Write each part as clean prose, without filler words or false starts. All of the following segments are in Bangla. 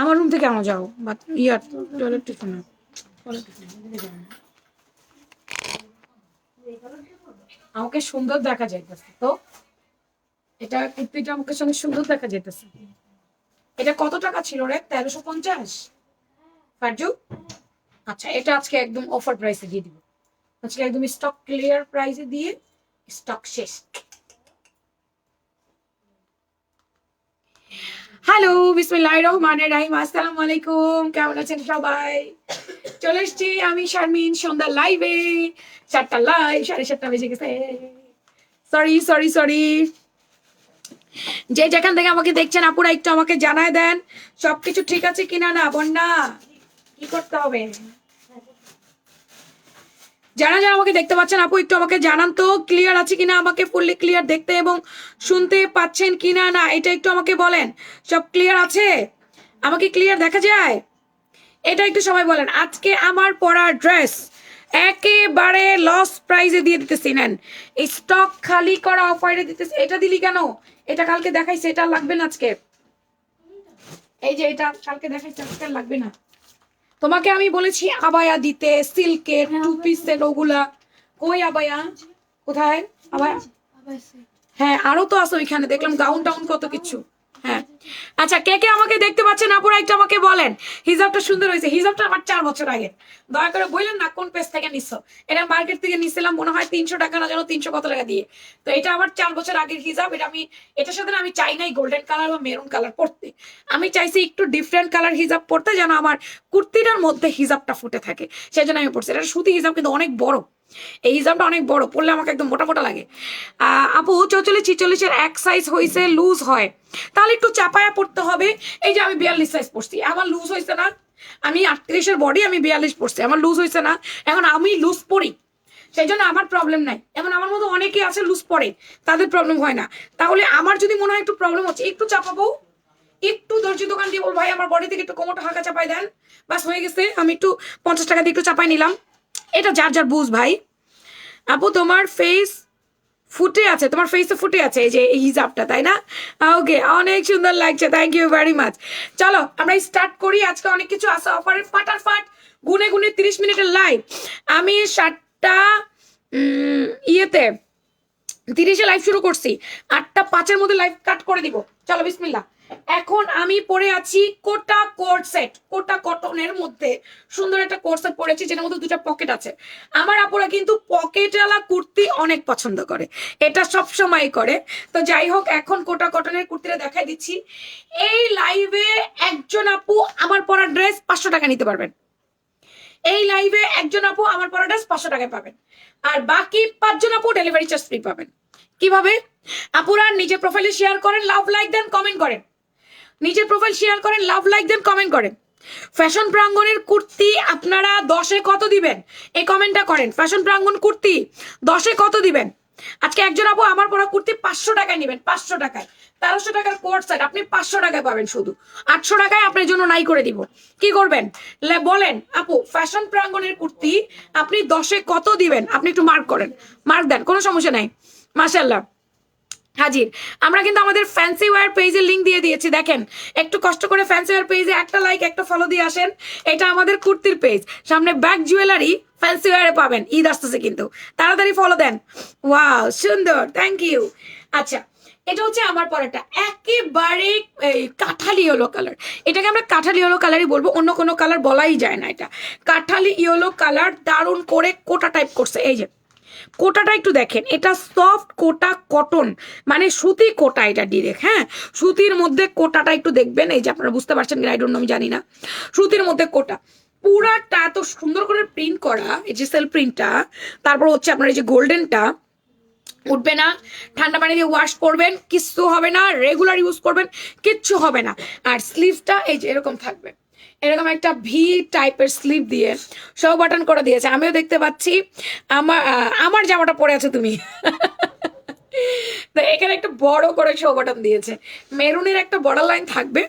আমার রুম থেকে আনো যাও ইয়ার টয়লেট টিফিন আমাকে সুন্দর দেখা যাইতেছে তো এটা কুর্তিটা আমাকে সঙ্গে সুন্দর দেখা যাইতেছে এটা কত টাকা ছিল রে 1350 ফারজু আচ্ছা এটা আজকে একদম অফার প্রাইসে দিয়ে দিব আজকে একদম স্টক ক্লিয়ার প্রাইসে দিয়ে স্টক শেষ হ্যালো বিসমিল্লাহির রহমানির রহিম আসসালামু আলাইকুম কেমন আছেন সবাই চলে এসছি আমি শারমিন সন্ধ্যা লাইভে 7টা লাইভ 7:30 বেজে গেছে সরি সরি সরি যে যেখান থেকে আমাকে দেখছেন আপুরা একটু আমাকে জানায় দেন সবকিছু ঠিক আছে কিনা না বন্যা কি করতে হবে যারা যারা আমাকে দেখতে পাচ্ছেন আপু একটু আমাকে জানান তো ক্লিয়ার আছে কিনা আমাকে ফুললি ক্লিয়ার দেখতে এবং শুনতে পাচ্ছেন কিনা না এটা একটু আমাকে বলেন সব ক্লিয়ার আছে আমাকে ক্লিয়ার দেখা যায় এটা একটু সবাই বলেন আজকে আমার পরা ড্রেস একেবারে লস প্রাইসে দিয়ে দিতেছি নেন স্টক খালি করা অফারে দিতেছি এটা দিলি কেন এটা কালকে দেখাইছে এটা লাগবে না আজকে এই যে এটা কালকে দেখাইছে আজকে লাগবে না তোমাকে আমি বলেছি আবায়া দিতে সিল্কের টু পিসের ওগুলা কই আবায়া কোথায় আবায়া হ্যাঁ আরো তো আছে ওইখানে দেখলাম গাউন টাউন কত কিছু হ্যাঁ আচ্ছা কে কে আমাকে দেখতে পাচ্ছেন আপুরা একটু আমাকে বলেন হিজাবটা সুন্দর হয়েছে হিজাবটা আমার 4 বছর আগে দয়া করে বললেন না কোন পেজ থেকে নিছো এটা মার্কেট থেকে নিছিলাম মনে হয় 300 টাকা না যেন 300 কত টাকা দিয়ে তো এটা আমার 4 বছর আগের হিজাব এটা আমি এটার সাথে আমি চাই নাই গোল্ডেন কালার বা মেরুন কালার পরতে আমি চাইছি একটু ডিফারেন্ট কালার হিজাব পরতে যেন আমার কুর্তিটার মধ্যে হিজাবটা ফুটে থাকে সেই জন্য আমি পরছি এটা সুতি হিজাব কিন্তু অনেক বড় এই হিজাবটা অনেক বড় পরলে আমাকে একদম মোটা মোটা লাগে আপু 44-46 এক সাইজ হয়েছে লুজ হয় তাহলে একটু চাপায়া পড়তে হবে এই যে আমি 42 সাইজ পড়ছি আমার লুজ হয়েছে না আমি 38-এর বডি আমি 42 পড়ছি আমার লুজ হয়েছে না এখন আমি লুজ পড়ি সেই জন্য আমার প্রবলেম নাই এখন আমার মতো অনেকে আছে লুজ পড়ে তাদের প্রবলেম হয় না তাহলে আমার যদি মনে হয় একটু প্রবলেম হচ্ছে একটু চাপাবো একটু দর্জি দোকান দিয়ে বল ভাই আমার বডি থেকে একটু কোমরটা হালকা চাপাই দেন বাস হয়ে গেছে আমি একটু 50 টাকা দিয়ে একটু চাপাই নিলাম এটা যার যার বুঝ ভাই আপু তোমার ফেস ফুটে আছে তোমার ফেসে ফুটে আছে এই যে হিজাবটা তাই না ওকে অনেক সুন্দর লাগছে থ্যাংক ইউ ভেরি মাচ চলো আমরা স্টার্ট করি আজকে অনেক কিছু আছে অফারের ফাটাফাট গুনে গুনে 30 মিনিটের লাইভ আমি 7টা ইয়েতে 30-এ লাইভ শুরু করছি 8টা 5-এর মধ্যে লাইভ কাট করে দিব চলো বিসমিল্লাহ এখন আমি পরে আছি কোটা কোট সেট কোটা কটনের মধ্যে সুন্দর একটা কোট সেট পরেছি যেটার মধ্যে 2টা পকেট আছে আমার আপুরা কিন্তু পকেটওয়ালা কুর্তি অনেক পছন্দ করে এটা সব সময় করে তো যাই হোক এখন কোটা কটনের কুর্তিটা দেখাই দিচ্ছি এই লাইভে একজন আপু আমার পরা ড্রেস 500 টাকা নিতে পারবেন এই লাইভে একজন আপু আমার পরা ড্রেস 500 টাকায় পাবেন আর বাকি 5 জন আপু ডেলিভারি চার্জ ফ্রি পাবেন কিভাবে আপুরা নিজের প্রোফাইলে শেয়ার করেন লাভ লাইক দেন কমেন্ট করেন নিজের প্রোফাইল শেয়ার করেন লাভ লাইক দেন কমেন্ট করেন ফ্যাশন প্রাঙ্গণের কুর্তি আপনারা 10-এ কত দিবেন এই কমেন্টটা করেন ফ্যাশন প্রাঙ্গণ কুর্তি 10-এ কত দিবেন আজকে একজন আপু আমার পরা কুর্তি 500 টাকায় নেবেন 500 টাকায় 1300 টাকার কোট সেট আপনি 500 টাকায় পাবেন শুধু 800 টাকায় আপনার জন্য নাই করে দিব কি করবেন বলেন আপু ফ্যাশন প্রাঙ্গণের কুর্তি আপনি 10-এ কত দিবেন আপনি একটু মার্ক করেন মার্ক দেন কোনো সমস্যা নাই মাশাআল্লাহ হাজির আমরা কিন্তু আমাদের ফ্যান্সি ওয়্যার পেজের লিংক দিয়ে দিয়েছি দেখেন একটু কষ্ট করে ফ্যান্সি ওয়্যার পেজে একটা লাইক একটা ফলো দিয়ে আসেন এটা আমাদের কুর্তির পেজ সামনে ব্যাক জুয়েলারি ফ্যান্সি ওয়্যারে পাবেন ঈদ আসতেছে কিন্তু তাড়াতাড়ি ফলো দেন ওয়াও সুন্দর থ্যাংক ইউ আচ্ছা এটা হচ্ছে আমার পরাটা একেবারে কাঠালি ইয়েলো কালার এটাকে আমরা কাঠালি ইয়েলো কালারই বলবো অন্য কোনো কালার বলাই যায় না এটা কাঠালি ইয়েলো কালার দারুণ করে কোটা টাইপ করছে এই যে কোটাটা একটু দেখেন এটা সফট কোটা কটন মানে সুতি কোটা এটা ডিরেক্ট হ্যাঁ সুতির মধ্যে কোটাটা একটু দেখবেন এই যে আপনারা বুঝতে পারছেন আই ডোন্ট নো আমি জানি না সুতির মধ্যে কোটা পুরাটা এত সুন্দর করে প্রিন্ট করা এই যে সেল প্রিন্টটা তারপর হচ্ছে আপনার এই যে গোল্ডেনটা উঠবে না ঠান্ডা পানি দিয়ে ওয়াশ করবেন কিচ্ছু হবে না রেগুলার ইউজ করবেন কিচ্ছু হবে না আর স্লিভসটা এই যে এরকম থাকবে এরকম একটা ভি টাইপের স্লিভ দিয়ে শো বাটন করে দিয়েছে আমিও দেখতে পাচ্ছি আমার জামাটা পরে আছে তুমি তো এখানে একটা বড় করে শো বাটন দিয়েছে মেরুনের একটা বর্ডার লাইন থাকবে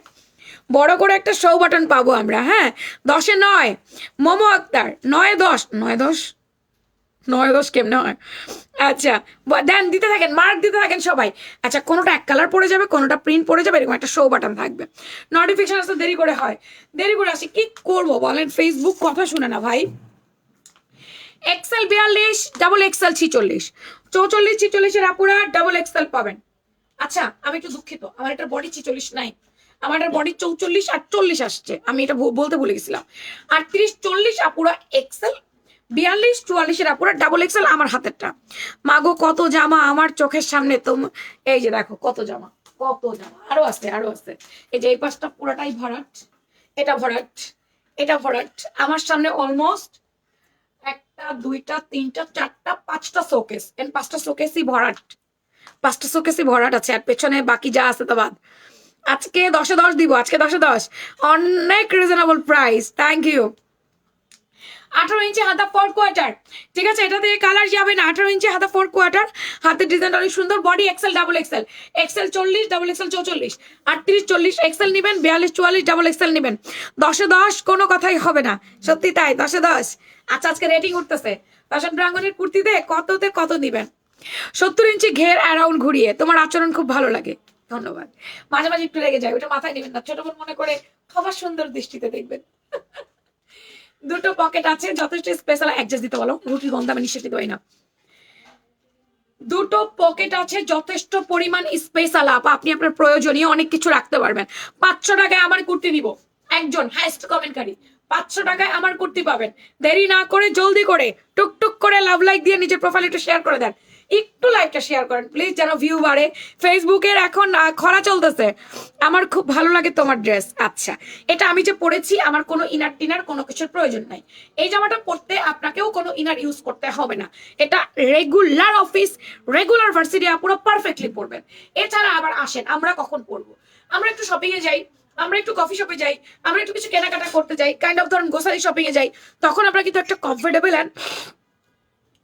বড় করে একটা শো বাটন পাবো আমরা হ্যাঁ 10-এ 9 মোমো আক্তার 9-এ 10 9-এ 10 9-10 কেমনে হয়? আচ্ছা, দেন দিতে থাকেন, মার্ক দিতে থাকেন সবাই। আচ্ছা, কোনোটা এক কালার পড়ে যাবে, কোনোটা প্রিন্ট পড়ে যাবে, এরকম একটা শো বাটন থাকবে। নোটিফিকেশন আসতে দেরি করে হয়, দেরি করে আসি, কি করবো বলেন? ফেসবুক কথা শুনে না ভাই। এক্সেল 42, ডাবল এক্সেল 46, 44 46-এর আপুরা ডাবল এক্সেল পাবেন। আচ্ছা, আমি একটু দুঃখিত, আমার একটা বডি 46 নাই, আমার একটা বডি 44 আর 40 আসছে, আমি এটা বলতে ভুলে গেছিলাম। 38 40 আপুরা এক্সেল, 42 44-এর আপুরা ডাবল এক্সেল আমার হাতেরটা। মাগো কত জামা আমার চোখের সামনে, এই যে দেখো কত জামা, কত জামা, আরো আছে আরো আছে। এই যে এই পাশটা পুরাটাই ভরাট, এটা ভরাট, এটা ভরাট, আমার সামনে অলমোস্ট 1টা 2টা 3টা 4টা 5টা শোকেস, এন্ড 5টা শোকেসই ভরাট, 5টা শোকেসই ভরাট আছে, আর পেছনে বাকি যা আছে তা বাদ। আজকে 10-এ 10 দিব, আজকে 10-এ 10, অনেক রিজনেবল প্রাইস, থ্যাংক ইউ। 18 ইঞ্চি হাতা 4 কোয়ার্টার, ঠিক আছে, এটা দিয়ে কালার যাবে না। 18 ইঞ্চি হাতা 4 কোয়ার্টার, হাতের ডিজাইনটা অনেক সুন্দর, body XL double XL, XL 40 double XL 44, 38 40 XL নেবেন, 42 44 ডাবল এক্সেল নেবেন। 10-এ 10 কোনো কথাই হবে না, সত্যি তাই, 10-এ 10। আচ্ছা, আজকে রেটিং উঠতেছে, ফ্যাশন প্রাঙ্গণের কুর্তিতে কততে কত দিবেন? 70 ইঞ্চি ঘের অ্যারাউন্ড ঘুরিয়ে, তোমার আচরণ খুব ভালো লাগে, ধন্যবাদ। মাঝে মাঝে একটু রেগে যায়, ওটা মাথায় নেবেন না, ছোট বোন মনে করে খাবার সুন্দর দৃষ্টিতে দেখবেন। দুটো পকেট আছে, যথেষ্ট স্পেশাল, অ্যাডজাস্ট দিতে বলো, রুটির গন্ধ আমি নিশ্চিত দিতে পারি না। দুটো পকেট আছে, যথেষ্ট পরিমাণ স্পেশাল আপ, আপনি আপনার প্রয়োজনীয় অনেক কিছু রাখতে পারবেন। 500 টাকায় আমার কুর্তি দিব, একজন হাইস্ট কমেন্টকারী 500 টাকায় আমার কুর্তি পাবেন। দেরি না করে জলদি করে টুকটুক করে লাভ লাইক দিয়ে নিজের প্রোফাইল একটু শেয়ার করে দেন, একটু লাইকটা শেয়ার করেন প্লিজ, যেন ভিউ বাড়ে। ফেসবুকের এখন খরা চলতেছে, আমার খুব ভালো লাগে তোমার ড্রেস। আচ্ছা, এটা আমি যে পরেছি, আমার কোনো ইনার টিনার কোনো কিছুর প্রয়োজন নাই। এই জামাটা পরতে আপনাকেও কোনো ইনার ইউজ করতে হবে না, এটা রেগুলার অফিস, রেগুলার ভার্সিটি আপুরা পারফেক্টলি পরবেন। এছাড়া আবার আসেন, আমরা কখন পরবো? আমরা একটু শপিং এ যাই, আমরা একটু কফি শপে যাই, আমরা একটু কিছু কেনাকাটা করতে যাই, কাইন্ড অফ ধরুন গ্রোসারি শপিং এ যাই, তখন আমরা কিন্তু একটা কমফোর্টেবল অ্যান্ড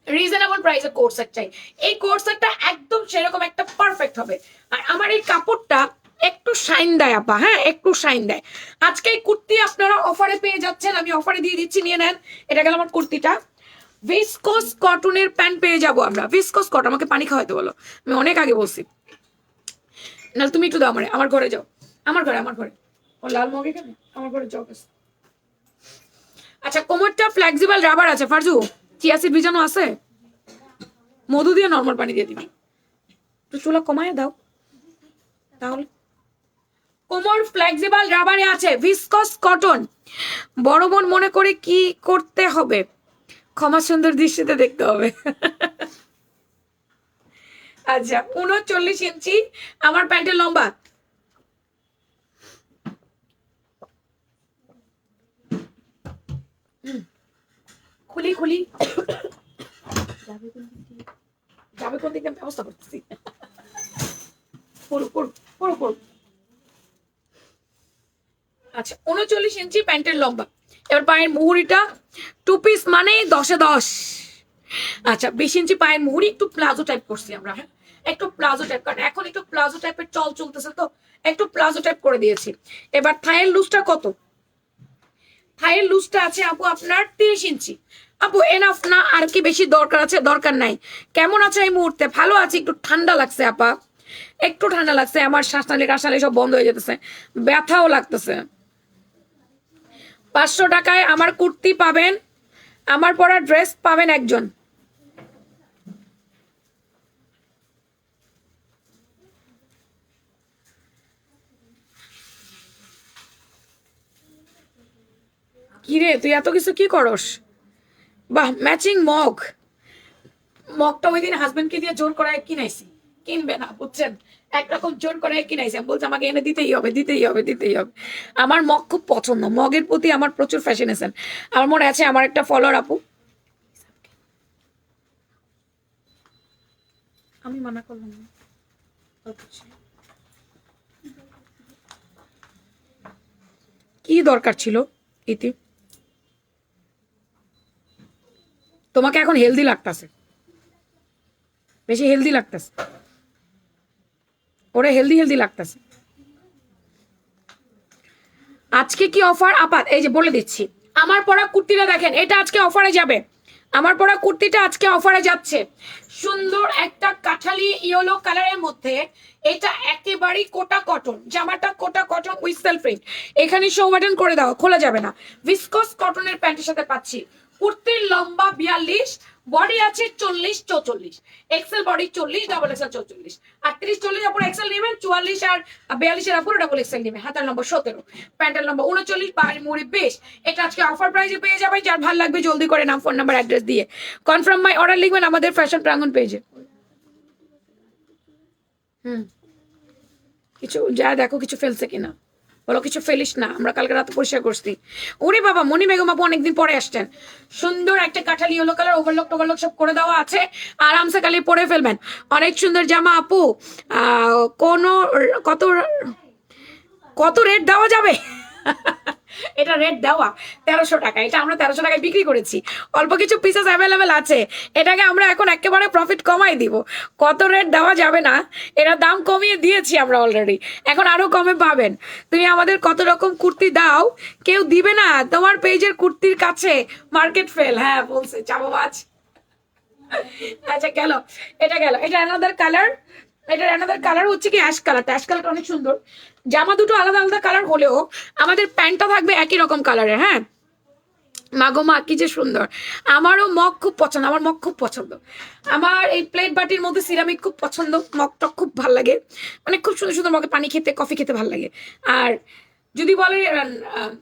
রিজনেবল প্রাইসে কোট সেট চাই। এই কোট সেটটা একদম সেরকম একটা পারফেক্ট হবে। আর আমার এই কাপড়টা একটু শাইন দেয় আপা, হ্যাঁ একটু শাইন দেয়। আজকে এই কুর্তি আপনারা অফারে পেয়ে যাচ্ছেন, আমি অফারে দিয়ে দিচ্ছি, নিয়ে নেন। এটা গেল আমার কুর্তিটা। ভিসকোস কটনের প্যান্ট পেয়ে যাবো আমরা, ভিসকোস কটন। আমাকে পানি খাওয়াইতে বলো, আমি অনেক আগে বলছি। না তুমি একটু দাও, আমার ঘরে যাও, আমার ঘরে, আমার ঘরে। ও লাল মগ এখানে, আমার ঘরে যাও। আচ্ছা, কোমরটা ফ্লেক্সিবল রাবার আছে, ফারজু চিয়া সিড ভিজানো আছে, মধু দিয়ে নর্মাল পানি দিয়ে দিবি, একটু চুলা কমায় দাও তাহলে। কোমর ফ্লেক্সিবল রাবারে আছে, ভিসকস কটন। বড় বোন মনে করে কি করতে হবে? ক্ষমা সুন্দর দৃষ্টিতে দেখতে হবে। আচ্ছা, 39 ইঞ্চি আমার প্যান্টের লম্বা। খুলি খুলি, যাবে কোন দিকে ব্যবস্থা করতেছি। আচ্ছা, 39 ইঞ্চি প্যান্টের লম্বা। এবার পায়ের মুহুরিটা 2 পিস মানে 10-এ 10। আচ্ছা, 20 ইঞ্চি পায়ের মুহুরি, একটু প্লাজো টাইপ করছি আমরা, হ্যাঁ একটু প্লাজো টাইপ, কারণ এখন একটু প্লাজো টাইপের চল চলতেছে, তো একটু প্লাজো টাইপ করে দিয়েছি। এবার থাইয়ের লুজটা কত? থাইয়ের লুজটা আছে আপু আপনার 30 ইঞ্চি। আপু এনাফ না, আর কি বেশি দরকার আছে? দরকার নাই। কেমন আছে এই মুহূর্তে? ভালো আছে, একটু ঠান্ডা লাগছে আপা, একটু ঠান্ডা লাগছে, আমার শ্বাসনালী কাশনালী সব বন্ধ হয়ে যেতেছে, ব্যথাও লাগতেছে। 500 টাকায় আমার কুর্তি পাবেন, আমার পরা ড্রেস পাবেন একজন। কিরে তুই এত কিছু কি করস? বাহ, ম্যাচিং মগ। মগটা ওই দিন হাজবেন্ডকে দিয়ে জোর করায় কিনাইছি, কিনবে না বুঝছেন, একরকম জোর করায় কিনাইছি, আমি বলছি আমাকে এনে দিতেই হবে, দিতেই হবে, দিতেই হবে। আমার মগ খুব পছন্দ, মগের প্রতি আমার প্রচুর ফ্যাশনেশন। আমার মনে আছে আমার একটা ফলোয়ার আপু, আমি মানা করলাম না, কি দরকার ছিল ইতি? তোমাকে এখন হেলদি লাগতেছে, বেশি হেলদি লাগতেছে, ওরে হেলদি হেলদি লাগতেছে। আজকে কি অফার আপাত? এই যে বলে দিচ্ছি, আমার পরা কুর্তিটা দেখেন, এটা আজকে অফারে যাবে। আমার পরা কুর্তিটা আজকে অফারে যাচ্ছে, সুন্দর একটা কাঠালি ইয়েলো কালারের মধ্যে। এটা একেবারেই কোটা কটন, জামাটা কোটা কটন উইথ সেলফ প্রিন্ট। এখানে শো বাটন করে দাও, খোলা যাবে না। ভিসকস কটনের প্যান্টের সাথে পাচ্ছি। কুর্তির লম্বা 42, বডি আছে 40-44, এক্সেল বডি 40, ডাবল এক্সেল 44, 38-40 আপুর এক্সেল নেবেন, 44 আর 42 আপুর ডাবল এক্সেল নেবেন। হাতার নম্বর 17, প্যান্টের নম্বর 39, পায়ের মুড়ি 20। এটা আজকে অফার প্রাইসে পেয়ে যাবেন। যার ভালো লাগবে জলদি করে নাম, ফোন নাম্বার, অ্যাড্রেস দিয়ে কনফার্ম মাই অর্ডার লিখবেন আমাদের ফ্যাশন প্রাঙ্গণ পেজে। কিছু যা দেখো, কিছু ফেলছে কিনা বলো। কিছু ফেলিস না, আমরা কালকে রাতে পরিষ্কার করছি। ওরে বাবা, মনি বেগম আপু অনেকদিন পরে আসছেন। সুন্দর একটা কাঠালি ইয়েলো কালার, ওভারলক টোভারলক সব করে দেওয়া আছে, আরামসে কালি পরে ফেলবেন। অনেক সুন্দর জামা আপু। কোনো কত কত রেট দেওয়া যাবে? এটা রেট দেওয়া 1300 টাকা। এটা আমরা 1300 টাকায় বিক্রি করেছি, অল্প কিছু পিসেস অ্যাভেলেবেল আছে। এটাকে আমরা এখন একেবারে প্রফিট কমাই দিব। কত রেট দেওয়া যাবে না, এরা দাম কমিয়ে দিয়েছি আমরা অলরেডি, এখন আরো কমে পাবেন। তুমি আমাদের কত রকম কুর্তি দাও, কেউ দিবে না তোমার পেজের কুর্তির কাছে। মার্কেট ফেল, হ্যাঁ বলছে চাপাবাজ। আচ্ছা গেল, এটা গেল। এটা অ্যানাদার কালার, এটার অ্যানাদার কালার হচ্ছে কি অ্যাশ কালারটা। অ্যাশ কালারটা অনেক সুন্দর। জামা দুটো আলাদা আলাদা কালার হলেও আমাদের প্যান্টটা থাকবে একই রকম কালারের। হ্যাঁ মাগো মা, কি যে সুন্দর। আমারও মগ খুব পছন্দ, আমার মগ খুব পছন্দ। আমার এই প্লেট বাটির মধ্যে সিরামিক খুব পছন্দ, মগটা খুব ভাল লাগে। মানে খুব সুন্দর সুন্দর মগে পানি খেতে, কফি খেতে ভাল লাগে। আর যদি বলে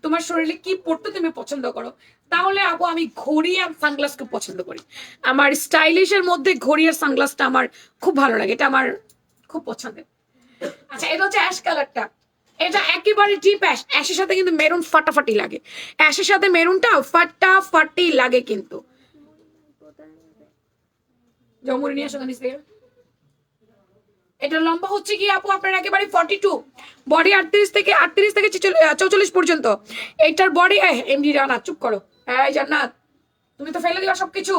তোমার শরীরে কি পড়তে তুমি পছন্দ করো, তাহলে আপু আমি ঘড়ি আর সানগ্লাস খুব পছন্দ করি। আমার স্টাইলিশের মধ্যে ঘড়ি আর সানগ্লাসটা আমার খুব ভালো লাগে, এটা আমার খুব পছন্দের। আচ্ছা এটা হচ্ছে অ্যাশ কালারটা, এটা একেবারে ডিপ অ্যাশ। অ্যাশের সাথে কিন্তু মেরুন ফাটাফাটি লাগে, অ্যাশের সাথে মেরুনটা ফাটাফাটি লাগে কিন্তু। জমুরি নিয়ে আসো নিচ থেকে। এটা লম্বা হচ্ছে কি আপু আপনার একেবারে 42, বডি 38 থেকে 44 পর্যন্ত। এইটার বডি এমডি জান্নাত, চুপ করো। এই জান্নাত, তুমি তো ফেলে দিবা সবকিছু।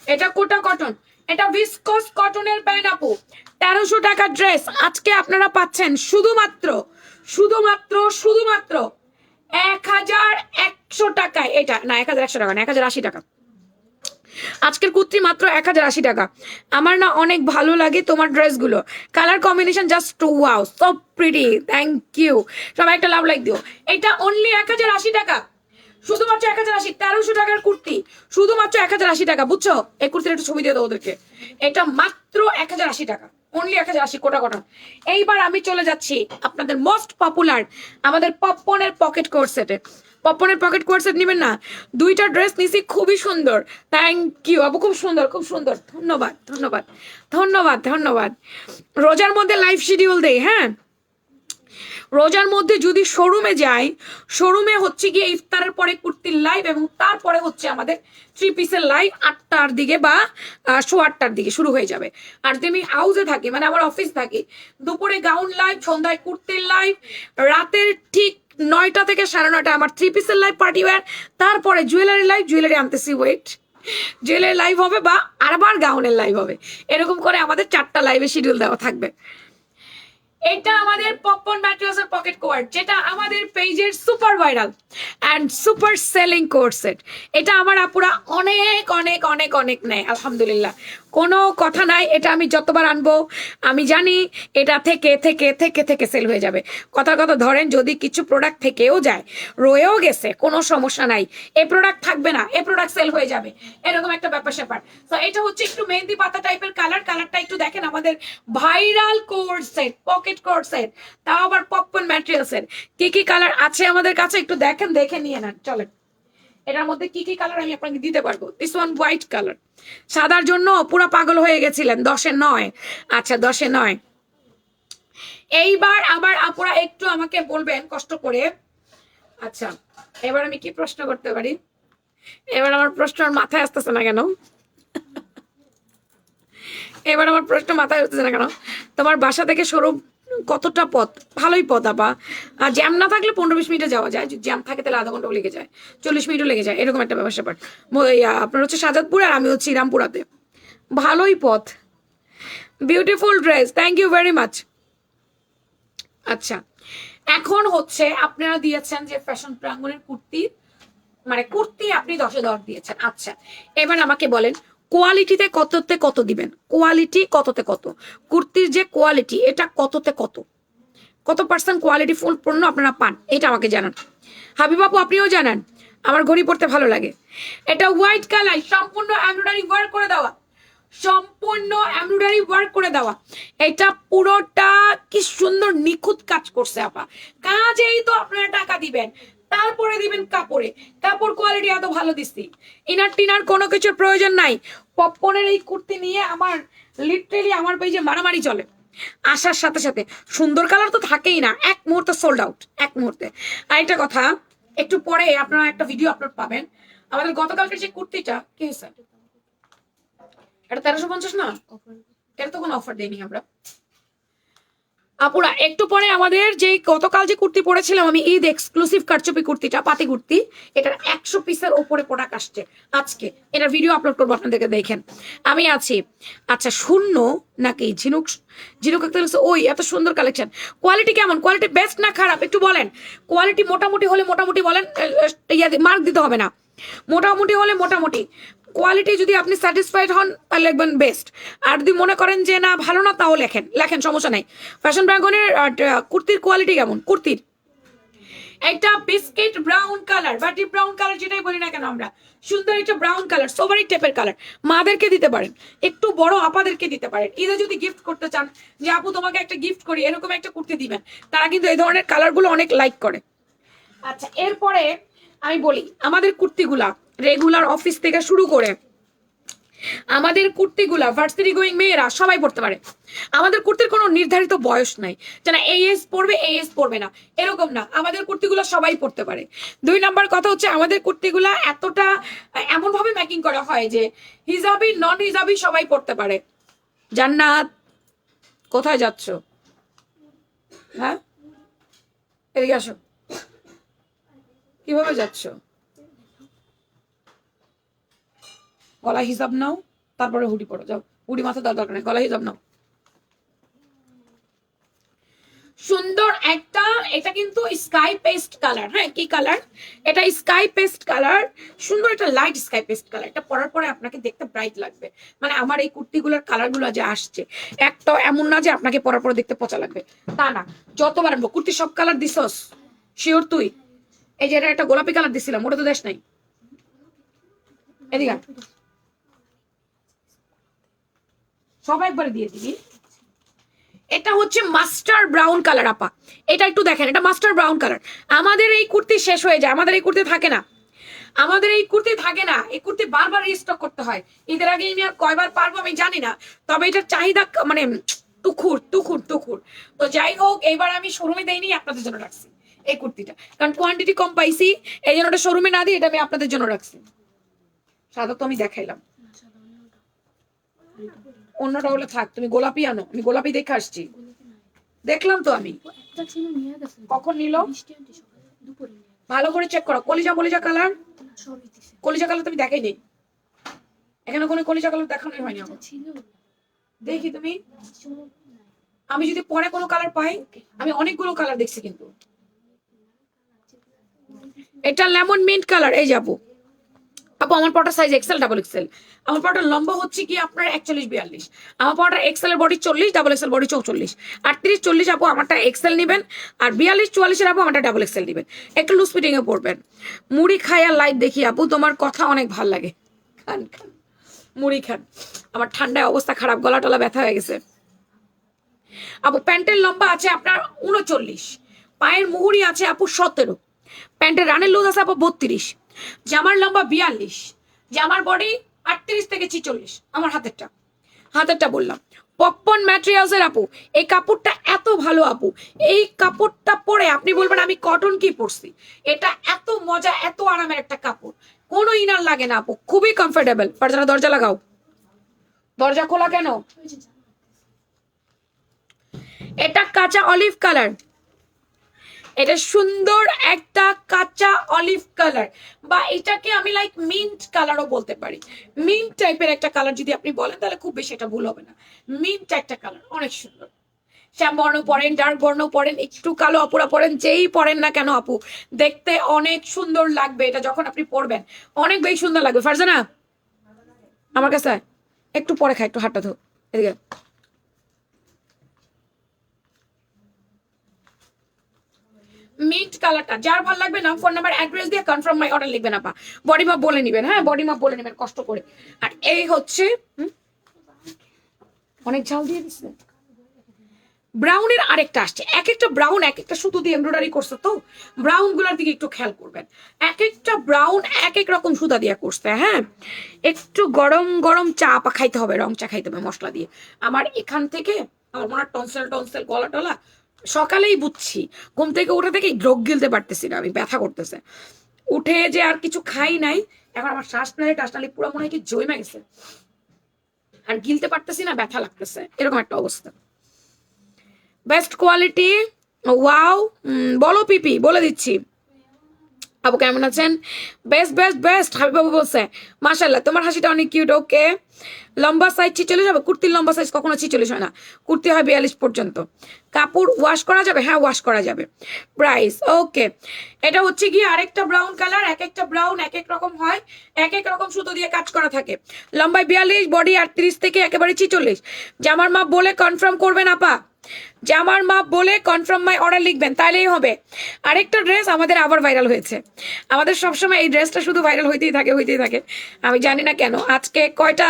এটা কোটা কটন, এটা ভিসকস কটনের প্যান্ট আপু। 1300 টাকা ড্রেস আজকে আপনারা পাচ্ছেন শুধুমাত্র শুধুমাত্র শুধুমাত্র 1100 টাকায়। এটা না 1100 টাকা না, 1080 টাকা। আজকের কুর্তি মাত্র 1080 টাকা। আমার না অনেক ভালো লাগে তোমার ড্রেসগুলো, colour combination just wow, so pretty. Thank you, সবাই একটা লাভ লাইক দিও। এটা অনলি 1080 টাকা, শুধুমাত্র 1080। 1300 টাকার কুর্তি শুধুমাত্র 1080 টাকা, বুঝছো? এই কুর্তির একটু ছবি দিয়ে দাও ওদেরকে। এটা মাত্র 1080 টাকা, অনলি 1080, কোটা কটন। এইবার আমি চলে যাচ্ছি আপনাদের মোস্ট পপুলার আমাদের পপকর্নের পকেট কোট সেটে। পপকর্নের পকেট কোট সেট নেবেন না, দুইটা ড্রেস নিছি, খুবই সুন্দর। থ্যাংক ইউ আপু, খুব সুন্দর খুব সুন্দর। ধন্যবাদ ধন্যবাদ ধন্যবাদ ধন্যবাদ। রোজার মধ্যে লাইভ শিডিউল দেই। হ্যাঁ রোজার মধ্যে যদি শোরুমে যাই, শোরুমে হচ্ছে গিয়ে ইফতারের পরে কুর্তির লাইভ, এবং তারপরে হচ্ছে আমাদের 3 পিসের লাইভ 8টার দিকে বা 8:15টার দিকে শুরু হয়ে যাবে। আর যদি আমি হাউসে থাকি, মানে আমার অফিস থাকি, দুপুরে গাউন লাইভ, সন্ধ্যায় কুর্তির লাইভ, রাতের ঠিক 9টা থেকে 9:30 আমার 3 পিসের লাইভ পার্টি ওয়্যার, তারপরে জুয়েলারি লাইভ, জুয়েলারি আনতেছি, ওয়েট, জুয়েলারি লাইভ হবে বা আবার গাউনের লাইভ হবে। এরকম করে আমাদের 4টা লাইভে শিডিউল দেওয়া থাকবে। এটা আমাদের পপকর্ন ম্যাটেরিয়ালস এর পকেট কোয়ার্ড, যেটা আমাদের পেজের super viral and super selling course set. এটা আমার আপুরা অনেক অনেক অনেক অনেক নেয়, আলহামদুলিল্লাহ, কোনো কথা নাই। এটা আমি যতবার আনবো আমি জানি এটা থেকে থেকে থেকে থেকে সেল হয়ে যাবে। কথার কথা ধরেন, যদি কিছু প্রোডাক্ট থেকেও যায়, রয়েও গেছে, কোনো সমস্যা নাই, এই প্রোডাক্ট থাকবে না, এই প্রোডাক্ট সেল হয়ে যাবে, এরকম একটা ব্যাপার স্যাপার। তো এটা হচ্ছে একটু মেহেন্দি পাতা টাইপের কালার, কালারটা একটু দেখেন। আমাদের viral course set, pocket course set, তাও আবার পপকর্ন ম্যাটেরিয়ালস এর। কি কি কালার আছে আমাদের কাছে একটু দেখেন, দেখে নিয়ে নেন। চলেন, এটার মধ্যে কি কি কালার আমি আপনাকে দিতে পারবো। দিস ওয়ান হোয়াইট কালার, সাদার জন্য পুরো পাগল হয়ে গেছিলেন, 10-এ 9। আচ্ছা 10-এ 9। এইবার আবার আপুরা একটু আমাকে বলবেন কষ্ট করে। আচ্ছা এবার আমি কি প্রশ্ন করতে পারি? এবার আমার প্রশ্ন মাথায় আসতেছে না কেন? এবার আমার প্রশ্ন মাথায় আসতেছে না কেন? তোমার বাসা থেকে শোরুম কতটা পথ? ভালোই পথ আপা। আর জ্যাম না থাকলে 15-20 মিনিটে যাওয়া যায়, যদি জ্যাম থাকে তাহলে আধা ঘন্টাও লেগে যায়, 40 মিনিটও লেগে যায়, এরকম একটা ব্যাপার স্যাপার। আপনার হচ্ছে সাজাদপুর আর আমি হচ্ছি রামপুরাতে, ভালোই পথ। Beautiful dress, thank you very much. আচ্ছা এখন হচ্ছে আপনারা দিয়েছেন যে ফ্যাশন প্রাঙ্গণের কুর্তি মানে কুর্তি আপনি 10-এ 10 দিয়েছেন। আচ্ছা, এবার আমাকে বলেন কোয়ালিটিতে কততে কত দিবেন? কোয়ালিটি কততে কত? কুর্তির যে কোয়ালিটি এটা কততে কত? কত পার্সেন্ট কোয়ালিটি ফুল পণ্য আপনারা পান এটা আমাকে জানান। হাবিব আপু আপনিও জানান, আমার ঘড়ি পড়তে ভালো লাগে। এটা হোয়াইট কালার, সম্পূর্ণ এমব্রয়ডারি ওয়ার্ক করে দেওয়া, সম্পূর্ণ এমব্রয়ডারি ওয়ার্ক করে দেওয়া। এটা পুরোটা কি সুন্দর নিখুঁত কাজ করছে আপা। কাজেই তো আপনারা টাকা দিবেন, তারপরে দিবেন কাপড়ে। কাপড় কোয়ালিটি এত ভালো দিচ্ছি, ইনার টিনার কোনো কিছুর প্রয়োজন নাই। পপকর্নের এই কুর্তি নিয়ে আমার লিটারেলি আমার পেজে মারামারি চলে। আসার সাথে সাথে সুন্দর কালার তো থাকেই না, এক মুহূর্তে সোল্ড আউট, এক মুহূর্তে। আরেকটা কথা, একটু পরে আপনারা একটা ভিডিও আপলোড পাবেন আমাদের গতকালকের যে কুর্তিটা কি হয়েছে, এটা 1350 না, এটা তো কোনো অফার দেয়নি আমরা। আপুরা একটু পরে আমাদের যে গতকাল যে কুর্তি পরেছিলাম আমি, ঈদ এক্সক্লুসিভ কারচুপি কুর্তিটা, পাতি কুর্তি, এটার 100 পিসের ওপরে প্রোডাক্ট আসছে আজকে। এটার ভিডিও আপলোড করবো, আপনাদেরকে দেখেন আমি আছি। আচ্ছা শূন্য নাকি ঝিনুক, ঝিনুক একটা ওই এত সুন্দর কালেকশন। কোয়ালিটি কেমন? কোয়ালিটি বেস্ট না খারাপ একটু বলেন। কোয়ালিটি মোটামুটি হলে মোটামুটি বলেন, মার্ক দিতে হবে না। মোটামুটি হলে মোটামুটি, কোয়ালিটি যদি আপনি স্যাটিসফাইড হন তাহলে লিখবেন বেস্ট। আর যদি মনে করেন যে না ভালো না, তাও লেখেন, লেখেন, সমস্যা নাই। ফ্যাশন ব্র্যাগনের কুর্তির কোয়ালিটি কেমন? কুর্তির একটা বিস্কিট ব্রাউন কালার বা ডিপ ব্রাউন কালার, যেটাই বলি না কেন আমরা, সুন্দর একটা ব্রাউন কালার, সোভারি টাইপের কালার। মাদেরকে দিতে পারেন, একটু বড় আপাদেরকে দিতে পারেন। ঈদে যদি গিফট করতে চান যে আপু তোমাকে একটা গিফট করি, এরকম একটা কুর্তি দিবেন, তারা কিন্তু এই ধরনের কালারগুলো অনেক লাইক করে। আচ্ছা এরপরে আমি বলি আমাদের কুর্তিগুলা রেগুলার অফিস থেকে শুরু করে আমাদের কুর্তিগুলা ভার্সিটি গোয়িং মেয়েরা সবাই পড়তে পারে। আমাদের কুর্তির কোনো নির্ধারিত বয়স নাই যে না এই এজ পড়বে এই এজ পড়বে না, এরকম না। আমাদের কুর্তিগুলো সবাই পড়তে পারে। 2 নাম্বার কথা হচ্ছে আমাদের কুর্তিগুলা এতটা এমন ভাবে মেকিং করা হয় যে হিজাবি নন হিজাবি সবাই পড়তে পারে। জান্নাত কোথায় যাচ্ছ? হ্যাঁ এদিকে আসো, কিভাবে যাচ্ছ? গলা হিসাব নাও, তারপরে হুডি পড়ো, যাও। হুডি মাথা দেওয়ার দরকার নেই, গলা হিসাব নাও। সুন্দর একটা, এটা কিন্তু স্কাই পেস্ট কালার। হ্যাঁ কি কালার এটা? স্কাই পেস্ট কালার, সুন্দর একটা লাইট স্কাই পেস্ট কালার। এটা পরার পরে আপনাকে দেখতে ব্রাইট লাগবে। মানে আমার এই কুর্তিগুলোর কালারগুলো যে আসছে, একটা এমন না যে আপনাকে পরার পরে দেখতে পচা লাগবে, তা না। যতবার আনবো কুর্তি সব কালার দিছস শিওর তুই? এই যে এটা একটা গোলাপি কালার দিছিলাম, ওটা তো দেশ নাই। এদিকে সব একবারে দিয়ে দিবি। এটা হচ্ছে মাস্টার ব্রাউন কালার আপা, এটা একটু দেখেন, এটা মাস্টার ব্রাউন কালার। আমাদের এই কুর্তি শেষ হয়ে যায়, আমাদের এই কুর্তি থাকে না, আমাদের এই কুর্তি থাকে না। এই কুর্তি বারবার রিস্টক করতে হয়। ঈদের আগে আমি আর কয়বার পারবো আমি জানি না, তবে এটার চাহিদা মানে তুখুর তুখুর তুখুর। তো যাই হোক, এইবার আমি শোরুমে দেইনি, আপনাদের জন্য রাখছি এই কুর্তিটা, কারণ কোয়ান্টিটি কম পাইছি, এই জন্য ওটা শোরুমে না দিই, এটা আমি আপনাদের জন্য রাখছি। সাদা তো আমি দেখাইলাম, অন্যটা হলে থাক, তুমি গোলাপি আনো, আমি গোলাপি দেখে আসছি, দেখলাম তো আমি। কখন নিল? ভালো করে চেক করো। কলিজা মলিজা কালার, কলিজা কালার তুমি দেখাই নেই, এখানে কোনো কলিজা কালার দেখানোই হয়নি আমার। দেখি তুমি, আমি যদি পরে কোনো কালার পাই, আমি অনেকগুলো কালার দেখছি কিন্তু। এটা লেমন মিন্ট কালার। এই যাবো আপু আমার Potter size Excel double Excel. আমার পটার লম্বা হচ্ছে কি আপনার 41-42, আমার পটার এক্সেল এর বডি 40, ডাবল এক্সেল বডি 44, 38-40 আপু আমারটা এক্সেল নিবেন, আর 42-44 এর আপু আমারটা ডাবল এক্সেল নিবেন। একটু লুজ ফিটিং এ পড়বেন। মুড়ি খাই আর লাইট দেখি আপু, তোমার কথা অনেক ভাল লাগে। খান খান মুড়ি খান। আমার ঠান্ডায় অবস্থা খারাপ, গলা টলা ব্যথা হয়ে গেছে। আপু প্যান্টের লম্বা আছে আপনার 39, পায়ের মুহুরি আছে আপু 17, প্যান্টের রানের লুজ আছে আপু 32, জামার লম্বা 42, জামার বডি 38-46, আমার হাতেরটা বললাম। পপকর্ন ম্যাটেরিয়ালস এর আপু, এই কাপড়টা এত ভালো আপু, এই কাপড়টা পরে আপনি বলবেন আমি কটন কি পরছি। এটা এত মজা এত আরামের একটা কাপড়, কোনো ইনার লাগে না আপু, খুবই কমফোর্টেবল। ফারজানা দরজা লাগাও, দরজা খোলা কেন? এটা কাঁচা অলিভ কালার, এটা সুন্দর একটা কাঁচা অলিভ কালার, বা এটাকে আমি লাইক মিন্ট কালারও বলতে পারি। মিন্ট টাইপের একটা কালার যদি আপনি বলেন তাহলে খুব বেশি এটা ভুল হবে না। মিন্ট একটা কালার, অনেক সুন্দর। শ্যাম বর্ণ পরেন, ডার্ক বর্ণ পরেন, একটু কালো আপুরা পরেন, যেই পরেন না কেন আপু, দেখতে অনেক সুন্দর লাগবে। এটা যখন আপনি পরবেন অনেক বেশি সুন্দর লাগবে। ফারজানা আমার কাছে একটু পরে খাই, একটু হাতটা ধো এদিকে। মিন্ট কালারটা যার ভালো লাগবে নাম, ফোন নাম্বার, অ্যাড্রেস দিয়ে কনফার্ম মাই অর্ডার লিখবেন আপা। বডি মাপ বলে নিবেন, হ্যাঁ বডি মাপ বলে নেবেন কষ্ট করে। আর এই হচ্ছে অনেক ঝাল দিয়ে দিচ্ছে। ব্রাউনের আরেকটা আসছে, এক একটা ব্রাউন এক একটা সুতো দিয়ে এমব্রয়ডারি করছে, তো ব্রাউন গুলার দিকে একটু খেয়াল করবেন। এক একটা ব্রাউন এক এক রকম সুতা দিয়ে করছে। হ্যাঁ, একটু গরম গরম চা পা খাইতে হবে, রং চা খাইতে হবে মশলা দিয়ে। আমার এখান থেকে আমার মনে হয় টনসেল টনসেল গলা টলা, সকালেই বুঝছি ঘুম থেকে উঠে থেকে রোগ গিলতে পারতেছি না, আমি ব্যথা করতেছে। উঠে যে আর কিছু খাই নাই, এখন আমার শ্বাস নালি টাস নালি পুরো মনে হয় কি জমে গেছে, আর গিলতে পারতেছি না, ব্যথা লাগতেছে, এরকম একটা অবস্থা। Best quality, wow. বলো পিপি, বলে দিচ্ছি। আপু কেমন আছেন? বেস্ট বেস্ট বেস্ট হাবিব বাবু বলছে মাশাআল্লাহ তোমার হাসিটা অনেক কিউট। ওকে, লম্বা সাইজ 46 হবে? কুর্তির লম্বা সাইজ কখনো 46 হয় না, কুর্তি হয় 42 পর্যন্ত। কাপড় ওয়াশ করা যাবে? হ্যাঁ ওয়াশ করা যাবে। Price okay. এটা হচ্ছে গিয়ে আরেকটা ব্রাউন কালার, এক একটা ব্রাউন এক এক রকম হয়, এক এক রকম সুতো দিয়ে কাজ করা থাকে। লম্বায় 42, বডি 38 থেকে একেবারে 46। জামার মাপ বলে কনফার্ম করবেন আপা, জামার মাপ বলে কনফার্ম মাই অর্ডার লিখবেন, তাইলেই হবে। আরেকটা ড্রেস আমাদের আবার ভাইরাল হয়েছে, আমাদের সবসময় এই ড্রেসটা শুধু ভাইরাল হইতেই থাকে হইতেই থাকে, আমি জানি না কেন। আজকে কয়টা,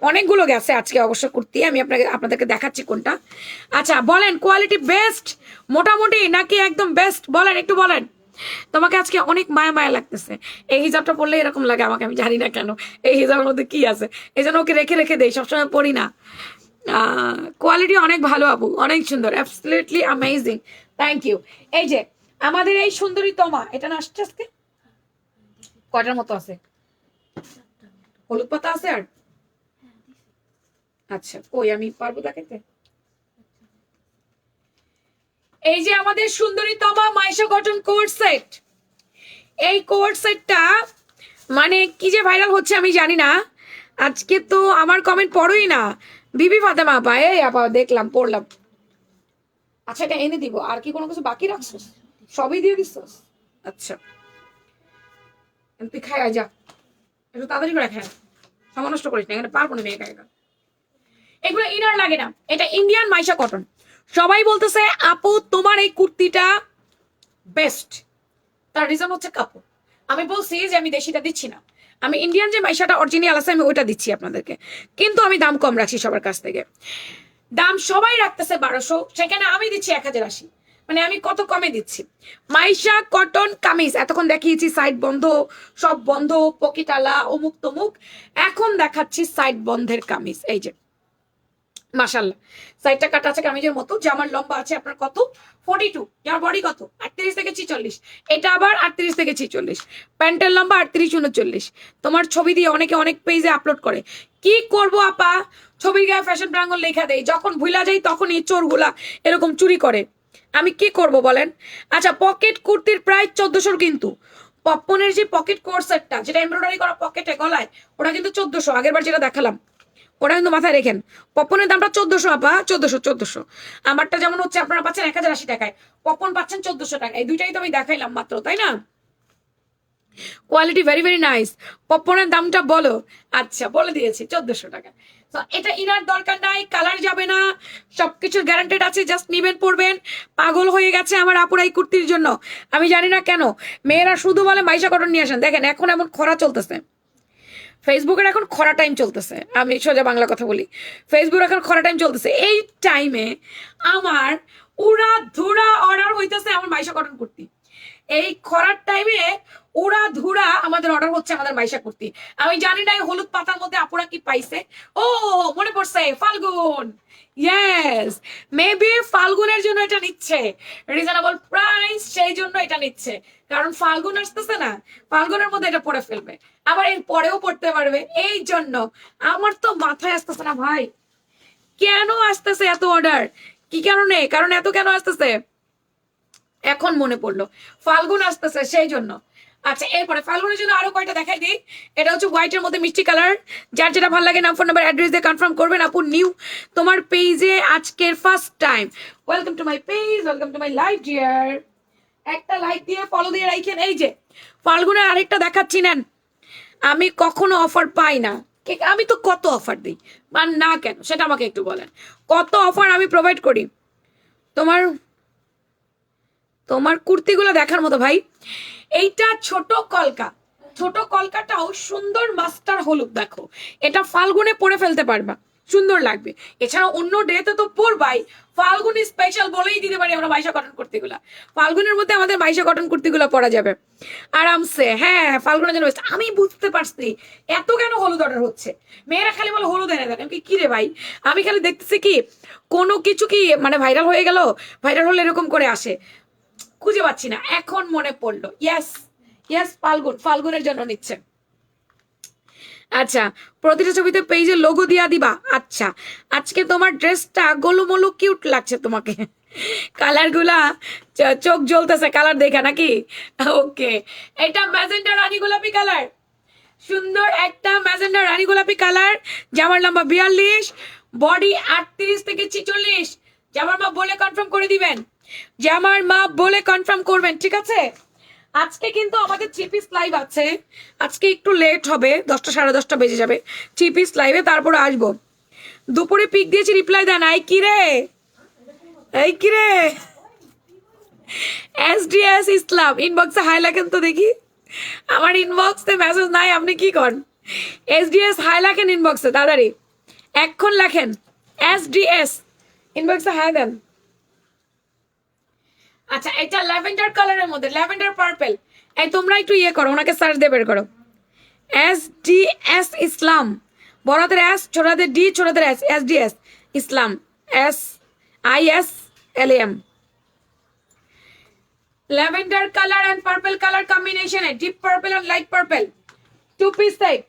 অনেকগুলো গেছে আজকে অবশ্য কুর্তি, আমি আপনাদেরকে দেখাচ্ছি কোনটা। আচ্ছা বলেন, কোয়ালিটি বেস্ট মোটামুটি নাকি একদম বেস্ট, বলেন একটু বলেন। তোমাকে আজকে অনেক মায়া মায়া লাগতেছে, এই হিজাবটা পরলে এরকম লাগে আমাকে, আমি জানি না কেন এই হিজাবের মধ্যে কি আছে, এই জন্য ওকে রেখে রেখে দেই, সবসময় পরি না। কোয়ালিটি অনেক ভালো আপু, অনেক সুন্দর, অ্যাবসলিউটলি অ্যামেজিং, থ্যাংক ইউ। এই যে আমাদের এই সুন্দরী তমা, এটা না আসছে আজকে কয়টার মতো আছে? হলুদ পাতা আছে আর? আচ্ছা কই আমি পারবো দেখাতে। এই যে আমাদের সুন্দরী তমা মাইশা কটন কোট সেট, এই কোট সেটটা মানে কি যে ভাইরাল হচ্ছে আমি জানি না। আজকে তো আমার কমেন্ট পড়োই না, বিবি ফাতেমা আপা, এই আপা দেখলাম পড়লাম। আচ্ছা এটা এনে দিব, আর কি কোনো কিছু বাকি রাখছিস? সবই দিয়ে দিছিস? আচ্ছা তুই খাই যা, একটু তাড়াতাড়ি করে খাই, সময় নষ্ট করিস না, এখানে পারবো না মেয়ে একা। এগুলো ইনার লাগে না, এটা ইন্ডিয়ান মাইশা কটন। সবাই বলতেছে আপু তোমার এই কুর্তিটা বেস্ট, তার রিজন হচ্ছে কাপড়। আমি বলছি যে আমি দেশিটা দিচ্ছি না, আমি ইন্ডিয়ান যে মাইশাটা অরিজিনাল আছে আমি ওইটা দিচ্ছি আপনাদেরকে, কিন্তু আমি দাম কম রাখছি সবার কাছ থেকে। দাম সবাই রাখতেছে 1200, সেখানে আমি দিচ্ছি 1080, মানে আমি কত কমে দিচ্ছি। মাইশা কটন কামিজ এতক্ষণ দেখিয়েছি সাইড বন্ধ, সব বন্ধ, পকেটালা অমুক তমুক, এখন দেখাচ্ছি সাইড বন্ধের কামিজ। এই যে মাশাল্লাহ সাইডটা কাটা আছে কামিজের মতো। জামার লম্বা আছে আপনার কত? 42। জামার বডি কত? 38 থেকে 46। এটা আবার 38 থেকে 46। প্যান্টের লম্বা 38 39। তোমার ছবি দিয়ে অনেকে অনেক পেজে আপলোড করে, কি করব আপা, ছবির গায়ে ফ্যাশন প্রাঙ্গণ লেখা দেয়, যখন ভুলা যাই তখন এই চোরগুলা এরকম চুরি করে, আমি কি করব বলেন। আচ্ছা পকেট কুর্তির প্রায় 1400 কিন্তু। পপকনের যে পকেট কোট সেটটা যেটা এমব্রয়ডারি করা পকেটে গলায়, ওটা কিন্তু 1400, আগের বার যেটা দেখালাম ওটা কিন্তু মাথায় রেখেন। পপনের দামটা 1400 আপা, 1400। আমারটা যেমন হচ্ছে আপনারা পাচ্ছেন 1080 টাকায়, পপন পাচ্ছেন 1400 টাকায়, এই দুইটাই তো আমি দেখাইলাম মাত্র, তাই না? Quality very very nice. পপনের দামটা বলো। আচ্ছা বলে দিয়েছি 1400 টাকা। তো এটা ইনার দরকার নাই, কালার যাবে না, সবকিছুর গ্যারান্টেড আছে, জাস্ট নিবেন পড়বেন। পাগল হয়ে গেছে আমার আপুরা এই কুর্তির জন্য, আমি জানি না কেন। মেয়েরা শুধু বলে মাইশা কটন নিয়ে আসেন, দেখেন এখন এমন খরা চলতেছে, ফেসবুকের এখন খরা টাইম চলতেছে, আমি সোজা বাংলা কথা বলি, ফেসবুক এখন খরা টাইম চলতেছে। এই টাইমে আমার উড়া ধুরা অর্ডার হইতেছে আমার মাইশা কটন কুর্তি, এই খরার টাইমে উড়া ধুরা আমাদের অর্ডার হচ্ছে আমাদের মাইশা কুর্তি। আমি জানি না এই হলুদ পাতার মধ্যে আপুরা কি পাইছে। ও মনে পড়ছে, ফাল্গুন, ইয়েস, মেবি ফাল্গুনের জন্য এটা নিচ্ছে, রিজনেবল প্রাইস, সেই জন্য এটা নিচ্ছে, কারণ ফাল্গুন আসতেছে না, ফাল্গুনের মধ্যে এটা পরে ফেলবে, আবার এর পরেও পড়তে পারবে, এই জন্য। আমার তো মাথায় আসতেছে না ভাই, কেন আসতেছে এত অর্ডার, কি কারণে, কারণ এত কেন আসতেছে, এখন মনে পড়লো ফাল্গুন আসতেছে সেই জন্য। আচ্ছা, এরপরে ফাল্গুনের জন্য আরো কয়টা দেখাই দিই। এটা হচ্ছে হোয়াইটের মধ্যে মিষ্টি কালার। যার যেটা ভালো লাগে নাম, ফোন নাম্বার, অ্যাড্রেস দিয়ে কনফার্ম করবেন। আপু নিউ তোমার পেজে আজকের first time, welcome to my page, welcome to my live dear. একটা লাইক দিয়ে ফলো দিয়ে রাখেন। এই যে ফাল্গুনের আরেকটা দেখাচ্ছি, নেন। আমি কখনো অফার পাই না, আমি তো কত অফার দিই, বা না কেন সেটা আমাকে একটু বলেন। কত অফার আমি প্রোভাইড করি। তোমার তোমার কুর্তিগুলো দেখার মতো ভাই। এইটা ছোট কলকা, ছোট কলকাটাও সুন্দর মাস্টার হলুদ, দেখো এটা ফাল্গুনে পরে ফেলতে পারবা, সুন্দর লাগবে। এছাড়া অন্য ডেতে তো পরবাই, ফাল্গুনি স্পেশাল বলেই দিতে পারি আমরা মাইশা কটন কুর্তিগুলা। ফাল্গুনের মধ্যে আমাদের মাইশা কটন কুর্তিগুলো পরা যাবে আরামসে। হ্যাঁ, ফাল্গুনের জন্য best। আমি বুঝতে পারছি এত কেন হলুদ অর্ডার হচ্ছে। মেয়েরা খালি বলে হলুদ এনে দেন, কি রে ভাই, আমি খালি দেখতেছি কি কোনো কিছু কি মানে ভাইরাল হয়ে গেল, ভাইরাল হলে এরকম করে আসে, খুঁজে পাচ্ছি না। এখন মনে পড়লো, ইয়েস ইয়েস, ফাল্গুনের জন্য নিচ্ছে। আচ্ছা, প্রতিটা ছবিতে পেজে লোগো দিয়া দিবা। আচ্ছা, আজকে তোমার ড্রেসটা গোলুমলু কিউট লাগছে তোমাকে, কালার গুলা চোখ জ্বলতেছে কালার দেখে নাকি। ওকে, এটা ম্যাজেন্ডা রানী গোলাপি কালার, সুন্দর একটা ম্যাজেন্ডা রানী গোলাপি কালার। জামার লম্বা 42, বডি 38 থেকে 46। জামার মা বলে কনফার্ম করে দিবেন, জামার মা বলে কনফার্ম করবেন, ঠিক আছে। আজকে কিন্তু আমাদের 3 পিস লাইভ আছে, আজকে একটু লেট হবে, 10টা 10:30 বেজে যাবে 3 পিস লাইভে, তারপরে আসবো। দুপুরে পিক দিয়েছি, রিপ্লাই দেন। এই কি রে, এই কি রে, এসডিএস ইসলাম ইনবক্সে হাই লেখেন তো দেখি। আমার ইনবক্সে মেসেজ নাই, আপনি কি করেন? এসডিএস হাই লেখেন ইনবক্সে, তাড়াতাড়ি এখন লেখেন এসডিএস ইনবক্সে হাই দেন। আচ্ছা, এটা ল্যাভেন্ডার কালারের মধ্যে, ল্যাভেন্ডার পার্পল। এই তোমরা একটু ইয়ে করো, ওনাকে সার্চ দিয়ে বের করো। এসডিএস ইসলাম, বড়দের এস, ছোটদের ডি, ছোটদের S, SDS Islam, SISLAM। Lavender colour and purple colour কম্বিনেশনে, deep purple and light purple, 2 piece set.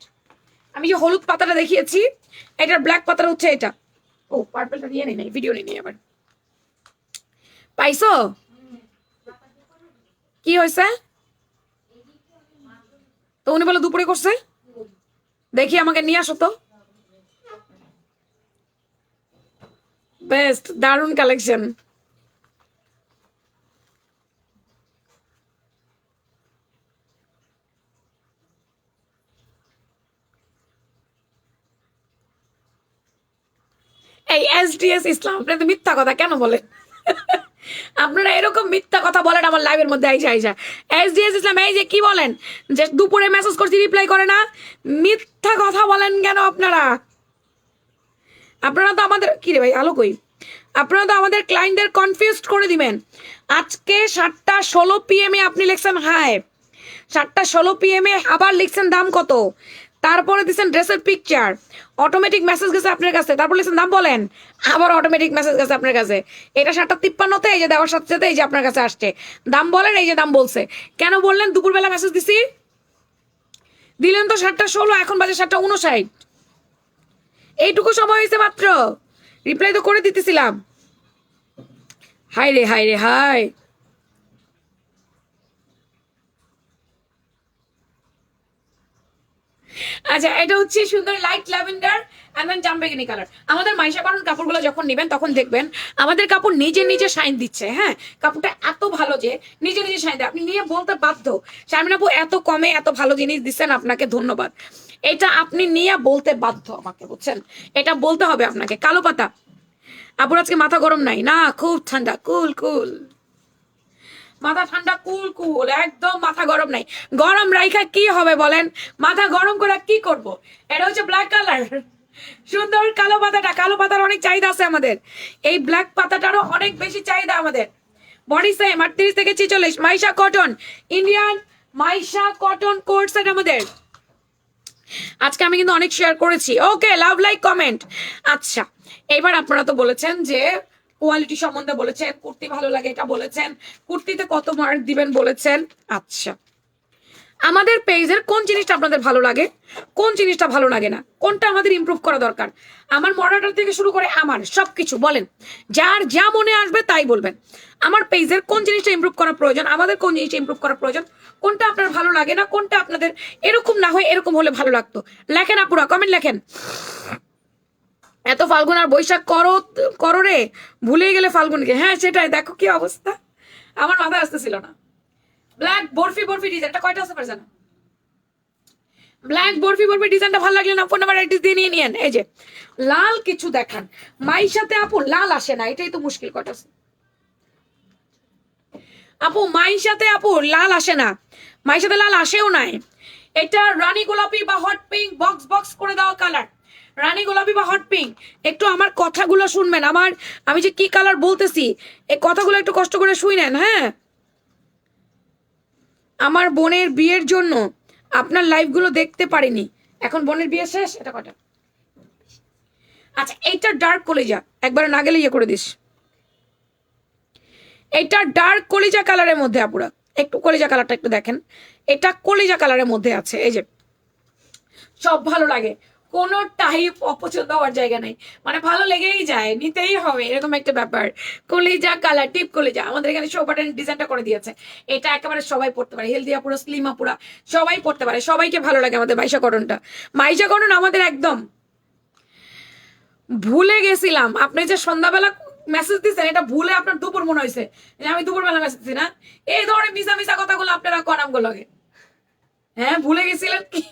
আমি যে হলুদ পাতাটা দেখিয়েছি, এটার ব্ল্যাক পাতাটা হচ্ছে এটা। ও, পার্পলটা নিয়ে নেই, ভিডিও নেই আবার। পাইছো? কি হয়েছে? তো উনি বলে দুপুরে করছে, দেখি আমাকে নিয়ে আসো তো। বেস্ট, দারুণ কালেকশন। এই এসডিএস ইসলাম, আপনি তো মিথ্যা কথা কেন বলেন? আপনারা এরকম মিথ্যা কথা বলেন আমার লাইভের মধ্যে আইসা আইসা। এসডিএস ইসলাম, এই যে কি বলেন যে দুপুরে মেসেজ করছি রিপ্লাই করে না, মিথ্যা কথা বলেন কেন আপনারা? আপনারা তো আমাদের, কি রে ভাই আলো কই, আপনারা তো আমাদের ক্লায়েন্টদের কনফিউজড করে দিবেন। আজকে 7:16 PM আপনি লিখছেন হাই, 7:16 PM আবার লিখছেন দাম কত, তারপরে দিচ্ছেন ড্রেসের পিকচার, অটোমেটিক মেসেজ গেছে আপনার কাছে, তারপর লিখছেন দাম বলেন, আবার অটোমেটিক মেসেজ গেছে আপনার কাছে। এটা 7:53-তে এই যে দেওয়ার সাথে সাথে এই যে আপনার কাছে আসছে, দাম বলেন, এই যে দাম বলছে। কেন বললেন দুপুরবেলা মেসেজ দিছি? দিলেন তো 7:16, এখন বাজে 7:59, এইটুকু সময় হয়েছে মাত্র, রিপ্লাই তো করে দিতেছিলাম। হাই রে হাই রে হাই। আচ্ছা, এটা হচ্ছে সুন্দর লাইট ল্যাভেন্ডার এন্ড দেন জামবেগিনি কালার। আমাদের মাইশা কটন কাপড়গুলো যখন নেবেন তখন দেখবেন আমাদের কাপড় নিজে নিজে শাইন দিচ্ছে। হ্যাঁ, কাপড়টা এত ভালো যে নিজে নিজে শাইন দেয়, আপনি নিয়ে বলতে বাধ্য শারমিন আপু এত কমে এত ভালো জিনিস দিচ্ছেন, আপনাকে ধন্যবাদ। এটা আপনি নিয়ে বলতে বাধ্য আমাকে, বুঝছেন? এটা বলতে হবে আপনাকে। কালো পাতা আপুর আজকে মাথা গরম নাই না, খুব ঠান্ডা, কুল কুল মাথা ঠান্ডা, কুল কুল, একদম মাথা গরম নাই। গরম রাইখা কি হবে বলেন, মাথা গরম করে কি করব? এটা হচ্ছে ব্ল্যাক কালার, সুন্দর কালো পাতাটা, কালো পাতার অনেক চাহিদা আছে আমাদের, এই ব্ল্যাক পাতাটারও অনেক বেশি চাহিদা আমাদের। বডি সেম 38 থেকে 46, Maisha cotton, Indian Maisha cotton coat set আমাদের। আজকে আমি কিন্তু অনেক শেয়ার করেছি। Okay, love like comment. আচ্ছা, এবার আপনারা তো বলেছেন যে কোয়ালিটি সম্বন্ধে বলেছেন, কুর্তি ভালো লাগে এটা বলেছেন, কুর্তিতে কত মার্ক দিবেন বলেছেন। আচ্ছা, আমাদের পেজের কোন জিনিসটা আপনাদের ভালো লাগে, কোন জিনিসটা ভালো লাগে না, কোনটা আমাদের ইমপ্রুভ করা দরকার, আমার মডারেটর থেকে শুরু করে আমার সবকিছু বলেন, যার যা মনে আসবে তাই বলবেন। আমার পেজের কোন জিনিসটা ইমপ্রুভ করা প্রয়োজন, আমাদের কোন জিনিসটা ইমপ্রুভ করা প্রয়োজন, কোনটা আপনার ভালো লাগে না, কোনটা আপনাদের এরকম না হয় এরকম হলে ভালো লাগতো। লেখেন আপুরা, কমেন্ট লেখেন। এত ফাল্গুন আর বৈশাখ করো করো রে, ভুলে গেলে ফাল্গুনকে। হ্যাঁ সেটাই, দেখো কি অবস্থা, আমার মাথায় আসতেছিল না। ব্ল্যাক বরফি বরফি ডিজাইনটা কয়টা আছে পারে জানো? ব্ল্যাক বরফি বরফি ডিজাইনটা ভালো লাগলে না ফোন নাম্বার অ্যাড্রেস দিয়ে নিয়ে নিয়েন। এই যে লাল কিছু দেখান, মাই সাথে আপু লাল আসে না, এটাই তো মুশকিল কটা আপু। মাই সাথে আপু লাল আসে না, মাই সাথে লাল আসেও নাই। এটা রানী গোলাপি বা হট পিঙ্ক, বক্স বক্স করে দেওয়া কালার, রানী গোলাপি বা হট পিঙ্ক। একটু আমার কথাগুলো শুনবেন, আমি যে কি কালার বলতেছি এই কথাগুলো একটু কষ্ট করে শুনেন। হ্যাঁ, আমার বোনের বিয়ের জন্য আপনার লাইভগুলো দেখতে পারিনি, এখন বোনের বিয়ে শেষ। এটা কটা? আচ্ছা, এইটা ডার্ক কলিজা, একবার না গেলে ইয়ে করে দিস। এটা ডার্ক কলিজা কালারের মধ্যে আপুরা, একটু কলিজা কালারটা একটু দেখেন, এটা কলিজা কালারের মধ্যে আছে। এই যে সব ভালো লাগে, কোনোটাই অপছন্দ হওয়ার জায়গা নেই, মানে ভালো লেগেই যায়, নিতেই হবে এরকম একটা ব্যাপার। কলিজা কালার, টিপ কলিজা, আমাদের এখানে শো বাটন ডিজাইনটা করে দিয়েছে। এটা একেবারে সবাই পড়তে পারে, হেলদি আপুরা, স্লিম আপুরা সবাই পড়তে পারে, সবাইকে ভালো লাগে আমাদের মাইশা কটনটা। মাইশা কটন আমাদের একদম। ভুলে গেছিলাম, আপনি যে সন্ধ্যাবেলা মেসেজ দিচ্ছেন এটা ভুলে আপনার দুপুর মনে হয়েছে, আমি দুপুর বেলা মেসেজ দিই না। এই ধরনের মিশা মিশা কথাগুলো আপনারা কনাম গুলোকে, হ্যাঁ ভুলে গেছিলেন কি?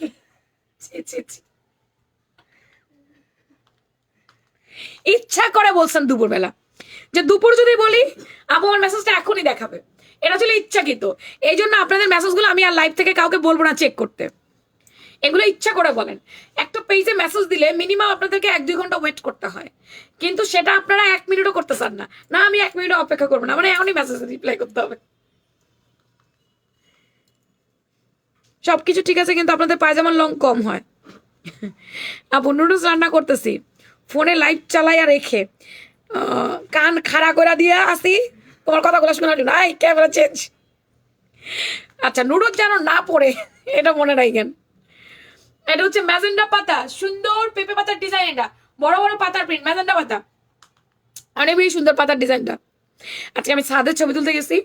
ইচ্ছা করে বলছেন দুপুরবেলা, যে দুপুর যদি বলি আপু আমার মেসেজটা এখনই দেখাবে, এটা ছিল ইচ্ছাকৃত। এই জন্য আপনাদের মেসেজগুলো আমি আর লাইভ থেকে কাউকে বলবো না চেক করতে, এগুলো ইচ্ছা করে বলেন। একটা পেজে মেসেজ দিলে মিনিমাম আপনাদেরকে 1-2 ঘন্টা ওয়েট করতে হয়, কিন্তু সেটা আপনারা 1 মিনিটও করতে চান না। না আমি 1 মিনিটও অপেক্ষা করবো না, মানে এখনই মেসেজ রিপ্লাই করতে হবে। সবকিছু ঠিক আছে, কিন্তু আপনাদের পায়জামার লং কম হয়। আপু নুডলস রান্না করতেছি, ফোনে লাইট চালাইয়া রেখে কান খাড়া করে দিয়ে আসি, তোমার কথাগুলো শোনার জন্য। I camera change. আচ্ছা, নুডলস যেন না পড়ে এটা মনে রাখেন। এটা হচ্ছে ম্যাজেন্ডা পাতা, সুন্দর পেঁপে পাতার ডিজাইন, এটা বড় বড় পাতার প্রিন্ট, ম্যাজেন্ডা পাতা, অনেক বেশি সুন্দর পাতার ডিজাইনটা। আজকে আমি ছাদের ছবি তুলতে গেছি,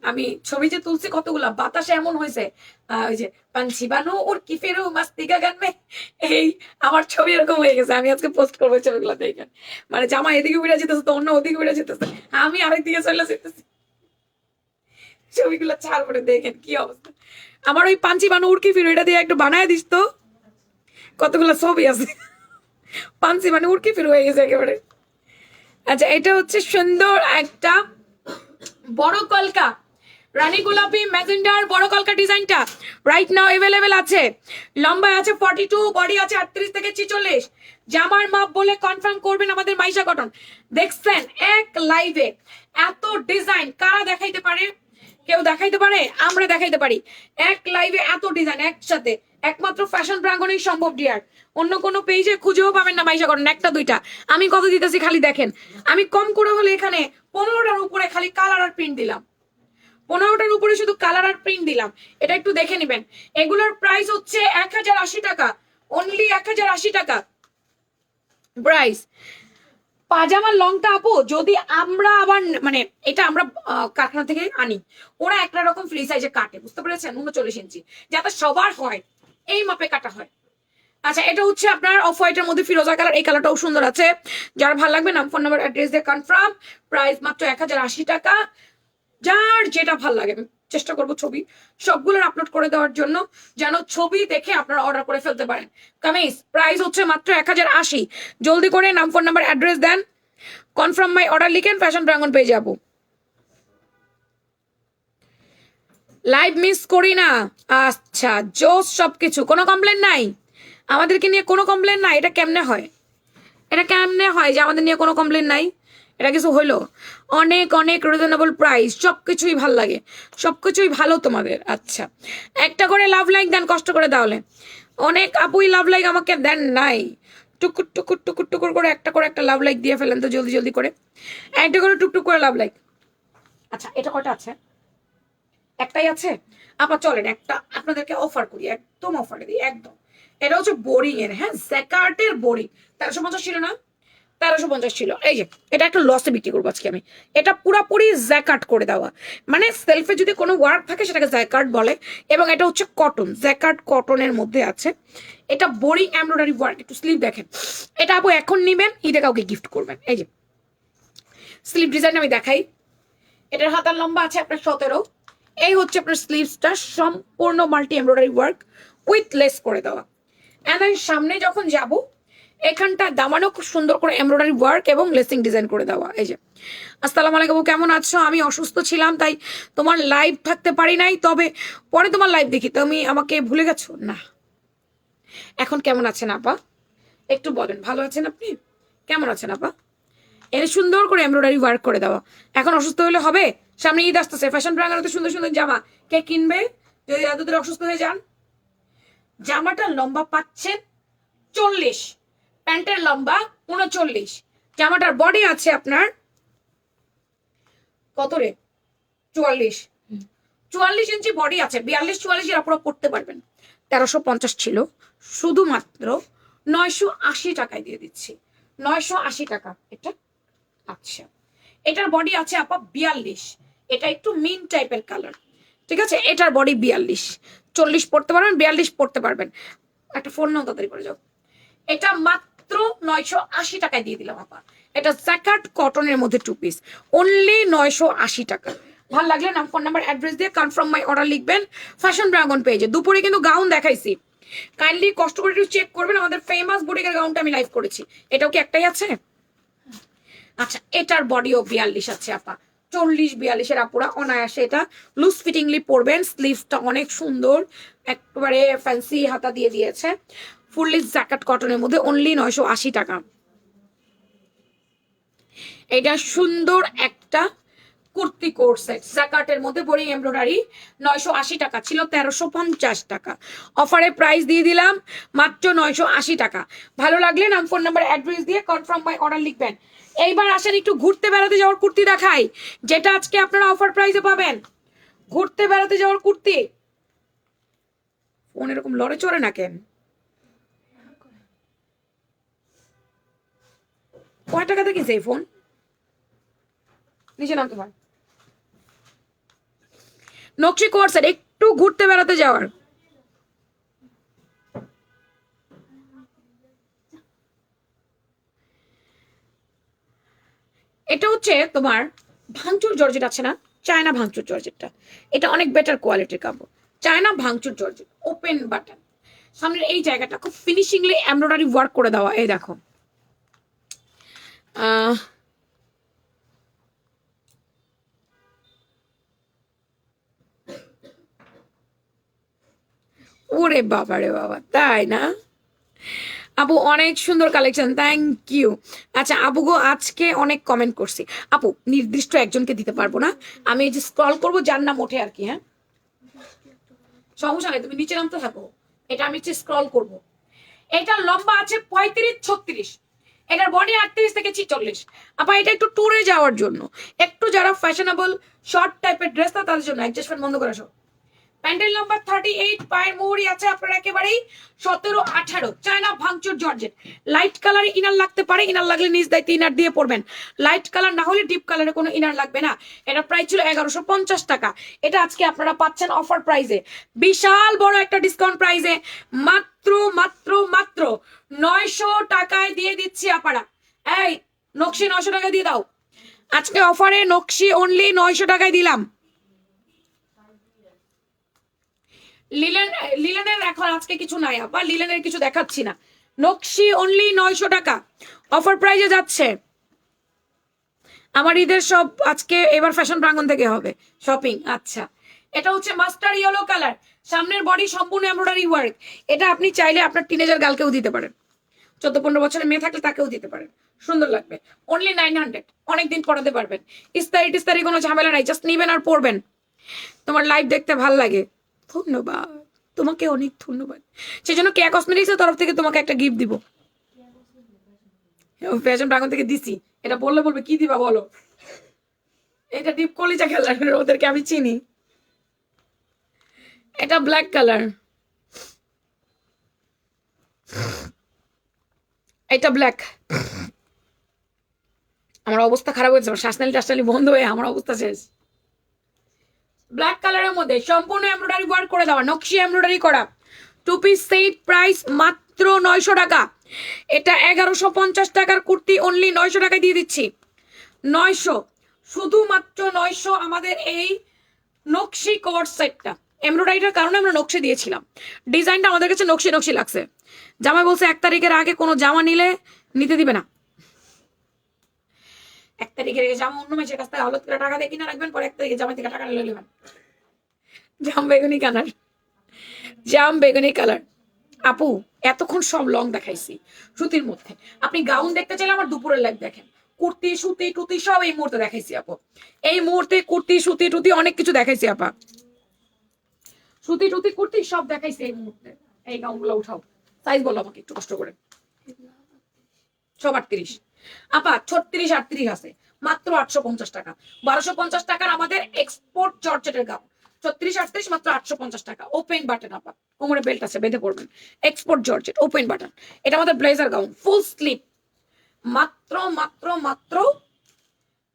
আমি ছবি যে তুলছি কতগুলা, বাতাসে এমন হয়েছে ওই যে পাঞ্ছি বানু ওর কি ফেরো মাস্তিকা গান মে, এই আমার ছবি এরকম হয়ে গেছে। আমি আজকে পোস্ট করবো ছবিগুলো দেখেন, মানে জামা এদিকে উড়ে যেতেছে তো অন্য ওদিকে উড়ে যেতেছে, আমি আরেক দিকে চলে যেতেছি। ছবিগুলো ছাড় করে দেখেন কি অবস্থা। আমার ওই পাঞ্চি বানু উড়কি ফিরো এটা দিয়ে একটু বানায় দিস তো, কতগুলো ছবি আছে পাঞ্চি মানে উড়কি ফিরো হয়ে গেছে একেবারে। আচ্ছা, এটা হচ্ছে সুন্দর একটা বড় কলকা, রানী গোলাপি ম্যাজেন্ডার বড় কলকা ডিজাইনটা রাইট নাও अवेलेबल আছে। লম্বা আছে 42, বডি আছে 38 থেকে 46। জামার মাপ বলে কনফার্ম করবেন আমাদের মাইশা কটন। দেখছেন এক লাইভে এত ডিজাইন কারা দেখাইতে পারে? কেউ দেখাইতে পারে? আমরা দেখাইতে পারি। এক লাইভে এত ডিজাইন একসাথে একমাত্র ফ্যাশন প্রাঙ্গণেই সম্ভব ডিয়ার, অন্য কোনো পেজে খুঁজেও পাবেন না মাইশা কটন। একটা দুইটা আমি কত দিতেছি খালি দেখেন, আমি কম করে হলে এখানে 15টার উপরে খালি কালার আর প্রিন্ট দিলাম, 15টার উপরে শুধু কালার আর প্রিন্ট দিলাম। এটা একটু দেখে নিবেন। এগুলোর প্রাইস হচ্ছে 1080 টাকা, অনলি 1080 টাকা প্রাইস। পাজামার লংটা আপু যদি আমরা আবার মানে এটা আমরা কারখানা থেকে আনি, ওরা একটা রকম ফ্রি সাইজে কাটে, বুঝতে পেরেছেন, 39 ইঞ্চি, যাতে সবার হয় এই মাপে কাটা হয়। আচ্ছা, এটা হচ্ছে আপনার অফ হোয়াইটের মধ্যে ফিরোজা কালার, এই কালারটাও সুন্দর আছে। যার ভালো লাগবে নাম ফোন নাম্বার অ্যাড্রেস দিয়ে কনফার্ম। প্রাইস মাত্র 1080 টাকা। যার যেটা ভাল লাগে, আমি চেষ্টা করবো ছবি সবগুলোর আপলোড করে দেওয়ার জন্য, যেন ছবি দেখে আপনারা অর্ডার করে ফেলতে পারেন। কামিজ প্রাইস হচ্ছে মাত্র 1080। জলদি করে নাম ফোন নাম্বার অ্যাড্রেস দেন, কনফার্ম মাই অর্ডার লিখেন, ফ্যাশন প্রাঙ্গণ পেয়ে যাবো। লাইভ মিস করি না। আচ্ছা জোস, সবকিছু, কোনো কমপ্লেন নাই আমাদেরকে নিয়ে, কোনো কমপ্লেন নাই। এটা কেমনে হয়, এটা কেমনে হয় যে আমাদের নিয়ে কোনো কমপ্লেন নাই? এটা কিছু হইলো? অনেক অনেক রিজনেবল প্রাইস, সবকিছুই ভাল লাগে, সবকিছুই ভালো তোমাদের। আচ্ছা, একটা করে লাভ লাইক দেন কষ্ট করে, তাহলে অনেক আপুই লাভ লাইক আমাকে দেন নাই। টুকুর টুকুর টুকুর টুকুর করে একটা লাভ লাইক দিয়ে ফেলেন তো জলদি জলদি করে, একটা করে টুকটুক করে লাভ লাইক। আচ্ছা, এটা কটা আছে? একটাই আছে আপা, চলেন একটা আপনাদেরকে অফার করি, একদম অফারে দিই একদম। এটা হচ্ছে বোরিং এর, হ্যাঁ জ্যাকার্টের বোরিং, 1350 ছিল না, 1350 ছিল। এই যে এটা একটা লসে বিক্রি করবো আজকে আমি। এটা পুরাপুরি জ্যাকার্ট করে দেওয়া, মানে সেলফে যদি কোনো ওয়ার্ক থাকে সেটাকে জ্যাকার্ট বলে। এবং এটা হচ্ছে কটন, জ্যাকার্ট কটনের মধ্যে আছে। এটা বোরিং এমব্রয়ডারি ওয়ার্ক, একটু স্লিভ দেখেন। এটা আপু এখন নিবেন, ঈদে কাউকে গিফট করবেন। এই যে স্লিভ ডিজাইন আমি দেখাই। এটার হাতার লম্বা আছে আপনার 17। এই হচ্ছে আপনার স্লিভসটা, সম্পূর্ণ multi embroidery work with less করে দেওয়া। এন্ড আমি সামনে যখন যাব, এখানটা দামানো খুব সুন্দর করে এমব্রয়ডারি ওয়ার্ক এবং লেসিং ডিজাইন করে দেওয়া। এই যে আসসালামু আলাইকুম, কেমন আছো? আমি অসুস্থ ছিলাম তাই তোমার লাইভ থাকতে পারি নাই, তবে পরে তোমার লাইভ দেখি। তুমি আমাকে ভুলে গেছো না? এখন কেমন আছেন আপা একটু বলেন, ভালো আছেন আপনি? কেমন আছেন আপা? এর সুন্দর করে এমব্রয়ডারি ওয়ার্ক করে দেওয়া। এখন অসুস্থ হলে হবে? সামনে ঈদ আসতেছে, ফ্যাশন ব্র্যান্ডের সুন্দর সুন্দর জামা কে কিনবে যদি এতদিন অসুস্থ হয়ে যান? জামাটা লম্বা পাচ্ছেন 40, প্যান্টের লম্বা 39, জামাটার বডি আছে আপনার কত রে, 44 ইঞ্চি বডি আছে। 42-44 এর আপনারা পড়তে পারবেন। 1350 ছিল, শুধুমাত্র 980 টাকায় দিয়ে দিচ্ছি। 980 টাকা এটা। আচ্ছা, এটার বডি আছে আপা 42, এটা একটু মিন টাইপের কালার, ঠিক আছে? এটার বডি 42, 40 পড়তে পারবেন, 42 পড়তে পারবেন। একটা ফোন নাও, তাড়াতাড়ি করে যাও। এটা মাত্র 980 টাকায় দিয়ে দিলাম আপা। এটা জ্যাকার্ট কটনের মধ্যে 2 পিস, অনলি 980 টাকা। ভালো লাগলে নাম, ফোন নাম্বার, অ্যাড্রেস দিয়ে কনফার্ম মাই অর্ডার লিখবেন ফ্যাশন ড্রাগন পেজে। দুপুরে কিন্তু গাউন দেখাইছি, কাইন্ডলি কষ্ট করে একটু চেক করবেন। আমাদের ফেমাস বুটিকের গাউনটা আমি লাইভ করেছি। এটাও কি একটাই আছে? আচ্ছা, এটার বডিও 42 আছে আপা। 40-42 এর আপুরা অনায়াসে এটা লুজ ফিটিংলি পরবেন। স্লিভসটা অনেক সুন্দর, একেবারে ফ্যান্সি হাতা দিয়ে দিয়েছে। ফুললি জ্যাকেট কটনের মধ্যে, অনলি 980 টাকা। এটা সুন্দর একটা কুর্তি কোট সেট, জ্যাকেটের মধ্যে বোরিং এমব্রয়ডারি, 980 টাকা ছিল 1350 টাকা। অফারে প্রাইস দিয়ে দিলাম মাত্র 980 টাকা। ভালো লাগলে নাম, ফোন নাম্বার, অ্যাড্রেস দিয়ে কনফার্ম বাই অর্ডার লিখবেন। এইবার আসেন একটু ঘুরতে বেড়াতে যাওয়ার কুর্তি দেখাই, যেটা আজকে আপনারা অফার প্রাইসে পাবেন। ঘুরতে বেড়াতে যাওয়ার কুর্তি। ফোন এরকম লড়ে চড়ে না কেন? কয় টাকাতে কিনছে এই ফোন? নিচে নামতে পার। নকশি কোর্সের একটু ঘুরতে বেড়াতে যাওয়ার। এটা হচ্ছে তোমার ভাঙচুর জর্জেট আছে না, চায়না ভাঙচুর জর্জেটটা, এটা অনেক বেটার কোয়ালিটির কাপড়। চায়না ভাঙচুর জর্জেট, ওপেন বাটন, সামনের এই জায়গাটা খুব ফিনিশিংলি এমব্রয়ডারি ওয়ার্ক করে দেওয়া। এই দেখো, ওরে বাবা রে বাবা, তাই না? আপু অনেক সুন্দর কালেকশন, থ্যাংক ইউ। আচ্ছা আপু গো, আজকে অনেক কমেন্ট করছি। আপু নির্দিষ্ট একজনকে দিতে পারবো না, আমি এই যে স্ক্রল করবো যার নাম ওঠে আর কি। হ্যাঁ সমস্যা নেই, তুমি নিচে নামতে থাকো, এটা আমি স্ক্রল করব। এটার লম্বা আছে 35-36, এটার বডি 38-46। আপা এটা একটু ট্যুরে যাওয়ার জন্য, একটু যারা ফ্যাশনেবল শর্ট টাইপের ড্রেস না তাদের জন্য। অ্যাডজাস্টমেন্ট বন্ধ করে আসো। প্যান্টের নাম্বার 38, পায়ের মোহরি আছে আপনার একেবারেই 17-18, চায়না ভাঙচুর জর্জেট। লাইট কালার ইনার লাগতে পারে, ইনার লাগলে নিজ দায়িত্বে ইনার দিয়ে পড়বেন। লাইট কালার না হলে ডিপ কালারে কোনো ইনার লাগবে না। এটা প্রাইস ছিল 1150 টাকা, এটা আজকে আপনারা পাচ্ছেন অফার প্রাইসে, বিশাল বড় একটা ডিসকাউন্ট প্রাইসে, মাত্র মাত্র মাত্র 900 টাকায় দিয়ে দিচ্ছি আপনারা। এই নকশি 900 টাকায় দিয়ে দাও আজকে অফারে, নকশি অনলি 900 টাকায় দিলাম। লিলেনের এখন আজকে কিছু নাই আপা, লিলেনের কিছু দেখাচ্ছি না। নকশি অনলি 900 টাকা অফার প্রাইজে যাচ্ছে। আমার ঈদের সব আজকে এবার ফ্যাশন প্রাঙ্গণ থেকে হবে শপিং। আচ্ছা, এটা হচ্ছে মাস্টার ইয়েলো কালার, সামনের বডি সম্পূর্ণ এমব্রয়ডারি ওয়ার্ক। এটা আপনি চাইলে আপনার টিনেজার গার্লকেও দিতে পারেন, 14-15 বছরের মেয়ে থাকলে তাকেও দিতে পারেন, সুন্দর লাগবে। অনলি 900, অনেকদিন পড়াতে পারবেন। ইস্তারি কোনো ঝামেলা নাই, জাস্ট নিবেন আর পড়বেন। তোমার লাইভ দেখতে ভাল লাগে, ধন্যবাদ তোমাকে, অনেক ধন্যবাদ। সেজন্য কেয়া কসমেটিক্সের তরফ থেকে তোমাকে একটা গিফট দিব, ফ্যাশন প্রাঙ্গণ থেকে দিছি। এটা বললে বলবে কি দিবা বলো, এটা ডিপ কলিজা খেলার, ওদেরকে আমি চিনি। এটা ব্ল্যাক কালার, এটা ব্ল্যাক। আমার অবস্থা খারাপ হয়েছে, শ্বাসনালী টাসনালী বন্ধ হয়ে আমার অবস্থা শেষ। ব্ল্যাক কালারের মধ্যে সম্পূর্ণ এমব্রয়ডারি ওয়ার্ক করে দেওয়া, নকশি এমব্রয়ডারি করা, 2 পিস সেট, প্রাইস মাত্র 900 টাকা। এটা 1150 টাকার কুর্তি, অনলি 900 টাকায় দিয়ে দিচ্ছি। 900, শুধুমাত্র 900। আমাদের এই নকশি কোট সেটটা এমব্রয়ডারিটার কারণে আমরা নকশি দিয়েছিলাম, ডিজাইনটা আমাদের কাছে নকশি নকশি লাগছে। জামাই বলছে 1 তারিখের আগে কোনো জামা নিতে দিবে না। 1 তারিখের আগে জামা অন্য মাসের কাছ থেকে হলুদ করে টাকা দিয়ে কিনে রাখবেন, পরে 1 তারিখে জামা থেকে টাকা নিয়ে নেবেন। জাম বেগুনি কালার, জাম বেগুনি কালার। আপু এতক্ষণ সব লং দেখাইছি সুতির মধ্যে, আপনি গাউন দেখতে চাইলে আমার দুপুরের লাইভ দেখেন। কুর্তি সুতি টুতি সব এই মুহূর্তে দেখাইছি আপু, এই মুহূর্তে কুর্তি সুতি টুতি অনেক কিছু দেখাইছি আপা, সুতি টুতি কুর্তি সব দেখাইছি এই মুহূর্তে। এই গাউনগুলো উঠাও, সাইজ বলো আমাকে একটু কষ্ট করে। সব 38 আপা, 36 38 আছে, মাত্র 850 টাকা। 1250 টাকার আমাদের এক্সপোর্ট জর্জেটের গাউন, 36 38 মাত্র 850 টাকা। ওপেন বাটন আপা, কোমরে বেল্ট আছে, বেঁধে পড়বেন। এক্সপোর্ট জর্জেট ওপেন বাটন, এটা আমাদের ব্লেজার গাউন ফুল স্লিভ, মাত্র মাত্র মাত্র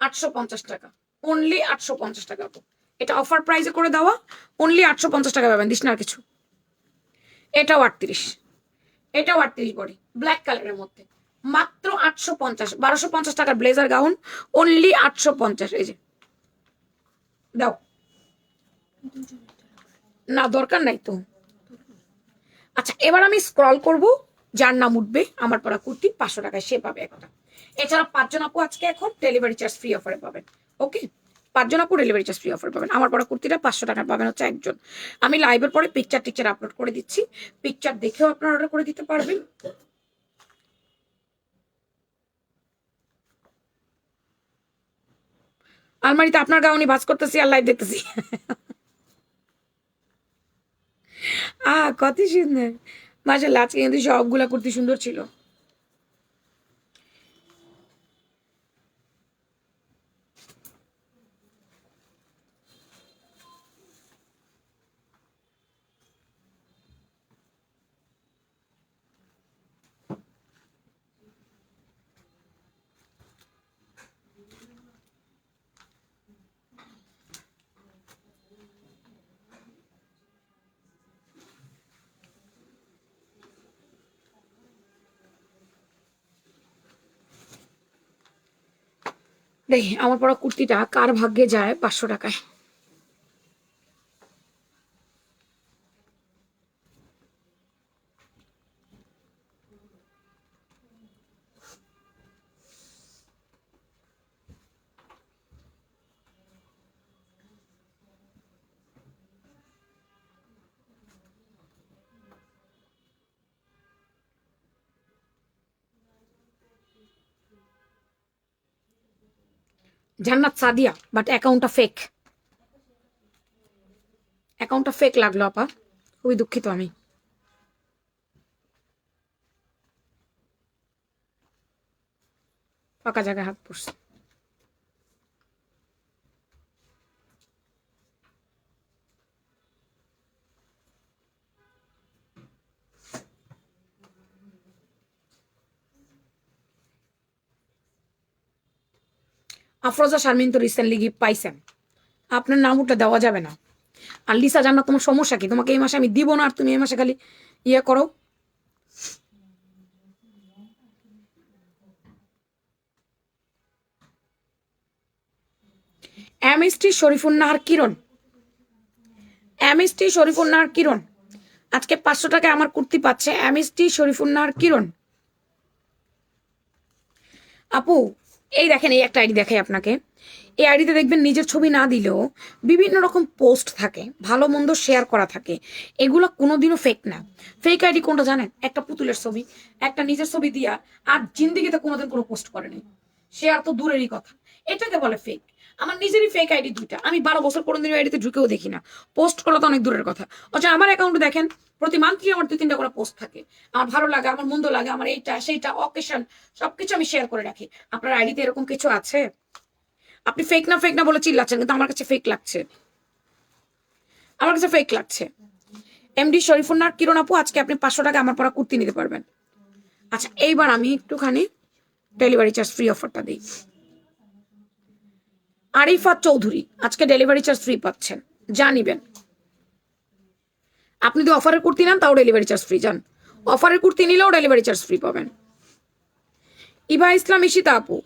850 টাকা, অনলি 850 টাকা আপু। এটা অফার প্রাইসে করে দেওয়া, অনলি 850 টাকা পাবেন, দিস না আর কিছু। এটাও 38, এটাও 38 বডি, ব্ল্যাক কালারের মধ্যে, মাত্র 850। 1250 টাকার ব্লেজার গাউন, অনলি 850। এই যে দাও, না দরকার নাই তো। আচ্ছা এবার আমি স্ক্রল করব, যার নাম উঠবে আমার পরা কুর্তি 500 টাকায় সে পাবে একটা। এছাড়া 5 জন আপু আজকে এখন ডেলিভারি চার্জ ফ্রি অফারে পাবেন। ওকে, 5 জন আপু ডেলিভারি চার্জ ফ্রি অফার পাবেন। আমার পরা কুর্তিটা 500 টাকায় পাবেন হচ্ছে একজন। আমি লাইভের পরে পিকচার টিকচার আপলোড করে দিচ্ছি, পিকচার দেখেও আপনারা অর্ডার করে দিতে পারবেন। আলমারিতে আপনার গাউনি ভাঁজ করতেছি আর লাইভ দেখতেছি। কত সুন্দর, মাশাআল্লাহ। আজকে কিন্তু সবগুলা কুর্তি সুন্দর ছিল। দেখি আমার পরা কুর্তিটা কার ভাগ্যে যায় 500 টাকায়। জান্নাত সাদিয়া, বাট অ্যাকাউন্টটা ফেক, অ্যাকাউন্টটা ফেক লাগলো আপা, খুবই দুঃখিত আমি। ফাঁকা জায়গায় হাত পড়ছে। আফরোজা শারমিন তো রিসেন্টলি গিফট পাইছেন, আপনার নাম ওটা দেওয়া যাবে না। আর লিসা জান্নাত, তোমার সমস্যা কি? তোমাকে এই মাসে আমি দিব না আর তুমি এই মাসে খালি ইয়ে করো। এমএসটি শরীফুন্নাহার কিরণ, এমএসটি শরীফুন্নাহার কিরণ আজকে 500 টাকায় আমার কুর্তি পাচ্ছে এমএসটি শরীফুন্নাহার কিরণ। আপু এই দেখেন, এই একটা আইডি দেখাই আপনাকে। এই আইডিতে দেখবেন নিজের ছবি না দিলেও বিভিন্ন রকম পোস্ট থাকে, ভালো মন্দ শেয়ার করা থাকে। এগুলো কোনোদিনও ফেক না। ফেক আইডি কোনটা জানেন? একটা পুতুলের ছবি, একটা নিজের ছবি দিয়া আর জিন্দিগিতে কোনোদিন কোনো পোস্ট করেনি, শেয়ার তো দূরেরই কথা, এটাকে বলে ফেক। আমার নিজেরই ফেক আইডি 2টা, আমি 12 বছর কোনোদিন আইডিতে ঢুকেও দেখি না, পোস্ট করা তো অনেক দূরের কথা। অথচ আমার অ্যাকাউন্টে দেখেন প্রতি মান্থলি আমার 2-3টা করে পোস্ট থাকে, আমার ভালো লাগে, আমার মন্দ লাগে, আমার এইটা সেইটা অকেশন সবকিছু আমি শেয়ার করে রাখি। আপনার আইডিতে এরকম কিছু আছে? আপনি ফেক না বলে চিল্লাচ্ছেন, কিন্তু আমার কাছে ফেক লাগছে। আমার কাছে ফেক লাগছে। এমডি শরীফুন্নার কিরণ আপু, আজকে আপনি 500 টাকা আমার পরা কুর্তি নিতে পারবেন। আচ্ছা, এইবার আমি একটুখানি ডেলিভারি চার্জ ফ্রি অফারটা দিই। আরিফা চৌধুরী আজকে ডেলিভারি চার্জ ফ্রি পাচ্ছেন, যা নিবেন। আপনি যদি অফারের কুর্তি নেন তাও ডেলিভারি চার্জ ফ্রি, যান। অফারের কুর্তি নিলেও ডেলিভারি চার্জ ফ্রি পাবেন। ইভা ইসলাম ঈশিতা আপু,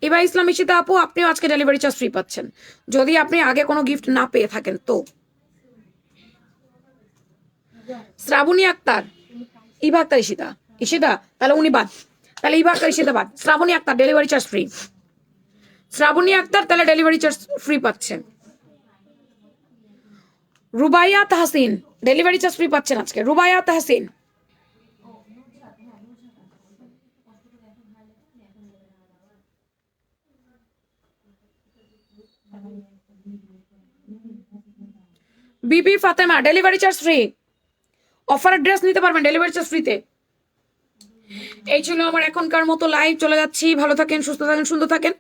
ইভা ইসলাম ঈশিতা আপু, আপনিও আজকে ডেলিভারি চার্জ ফ্রি পাচ্ছেন যদি আপনি আগে কোনো গিফট না পেয়ে থাকেন তো। শ্রাবণী আক্তার, ইভা আক্তার ঈশিতা, ঈশিতা তাহলে উনি বাদ, তাহলে ইভা আক্তার ঈশিতা বাদ। Srabani Akter delivery charge free, Srabani Akter তাহলে ডেলিভারি চার্জ ফ্রি পাচ্ছেন। Rubaiya Tahsin delivery charge free পাচ্ছেন আজকে, Rubaiya Tahsin. Bibi Fatema delivery charge free, অফারের ড্রেস নিতে পারবেন ডেলিভারি চার্জ ফ্রিতে। এই ছিল আমার এখনকার মতো লাইভ, চলে যাচ্ছি। ভালো থাকেন, সুস্থ থাকেন, সুন্দর থাকেন।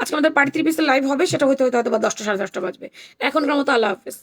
আজকে আমাদের পার্টি 3 পিসের লাইভ হবে, সেটা হয়তো হয়তো 10টা 10:30 বাজবে। এখনকার মতো আল্লাহ হাফেজ।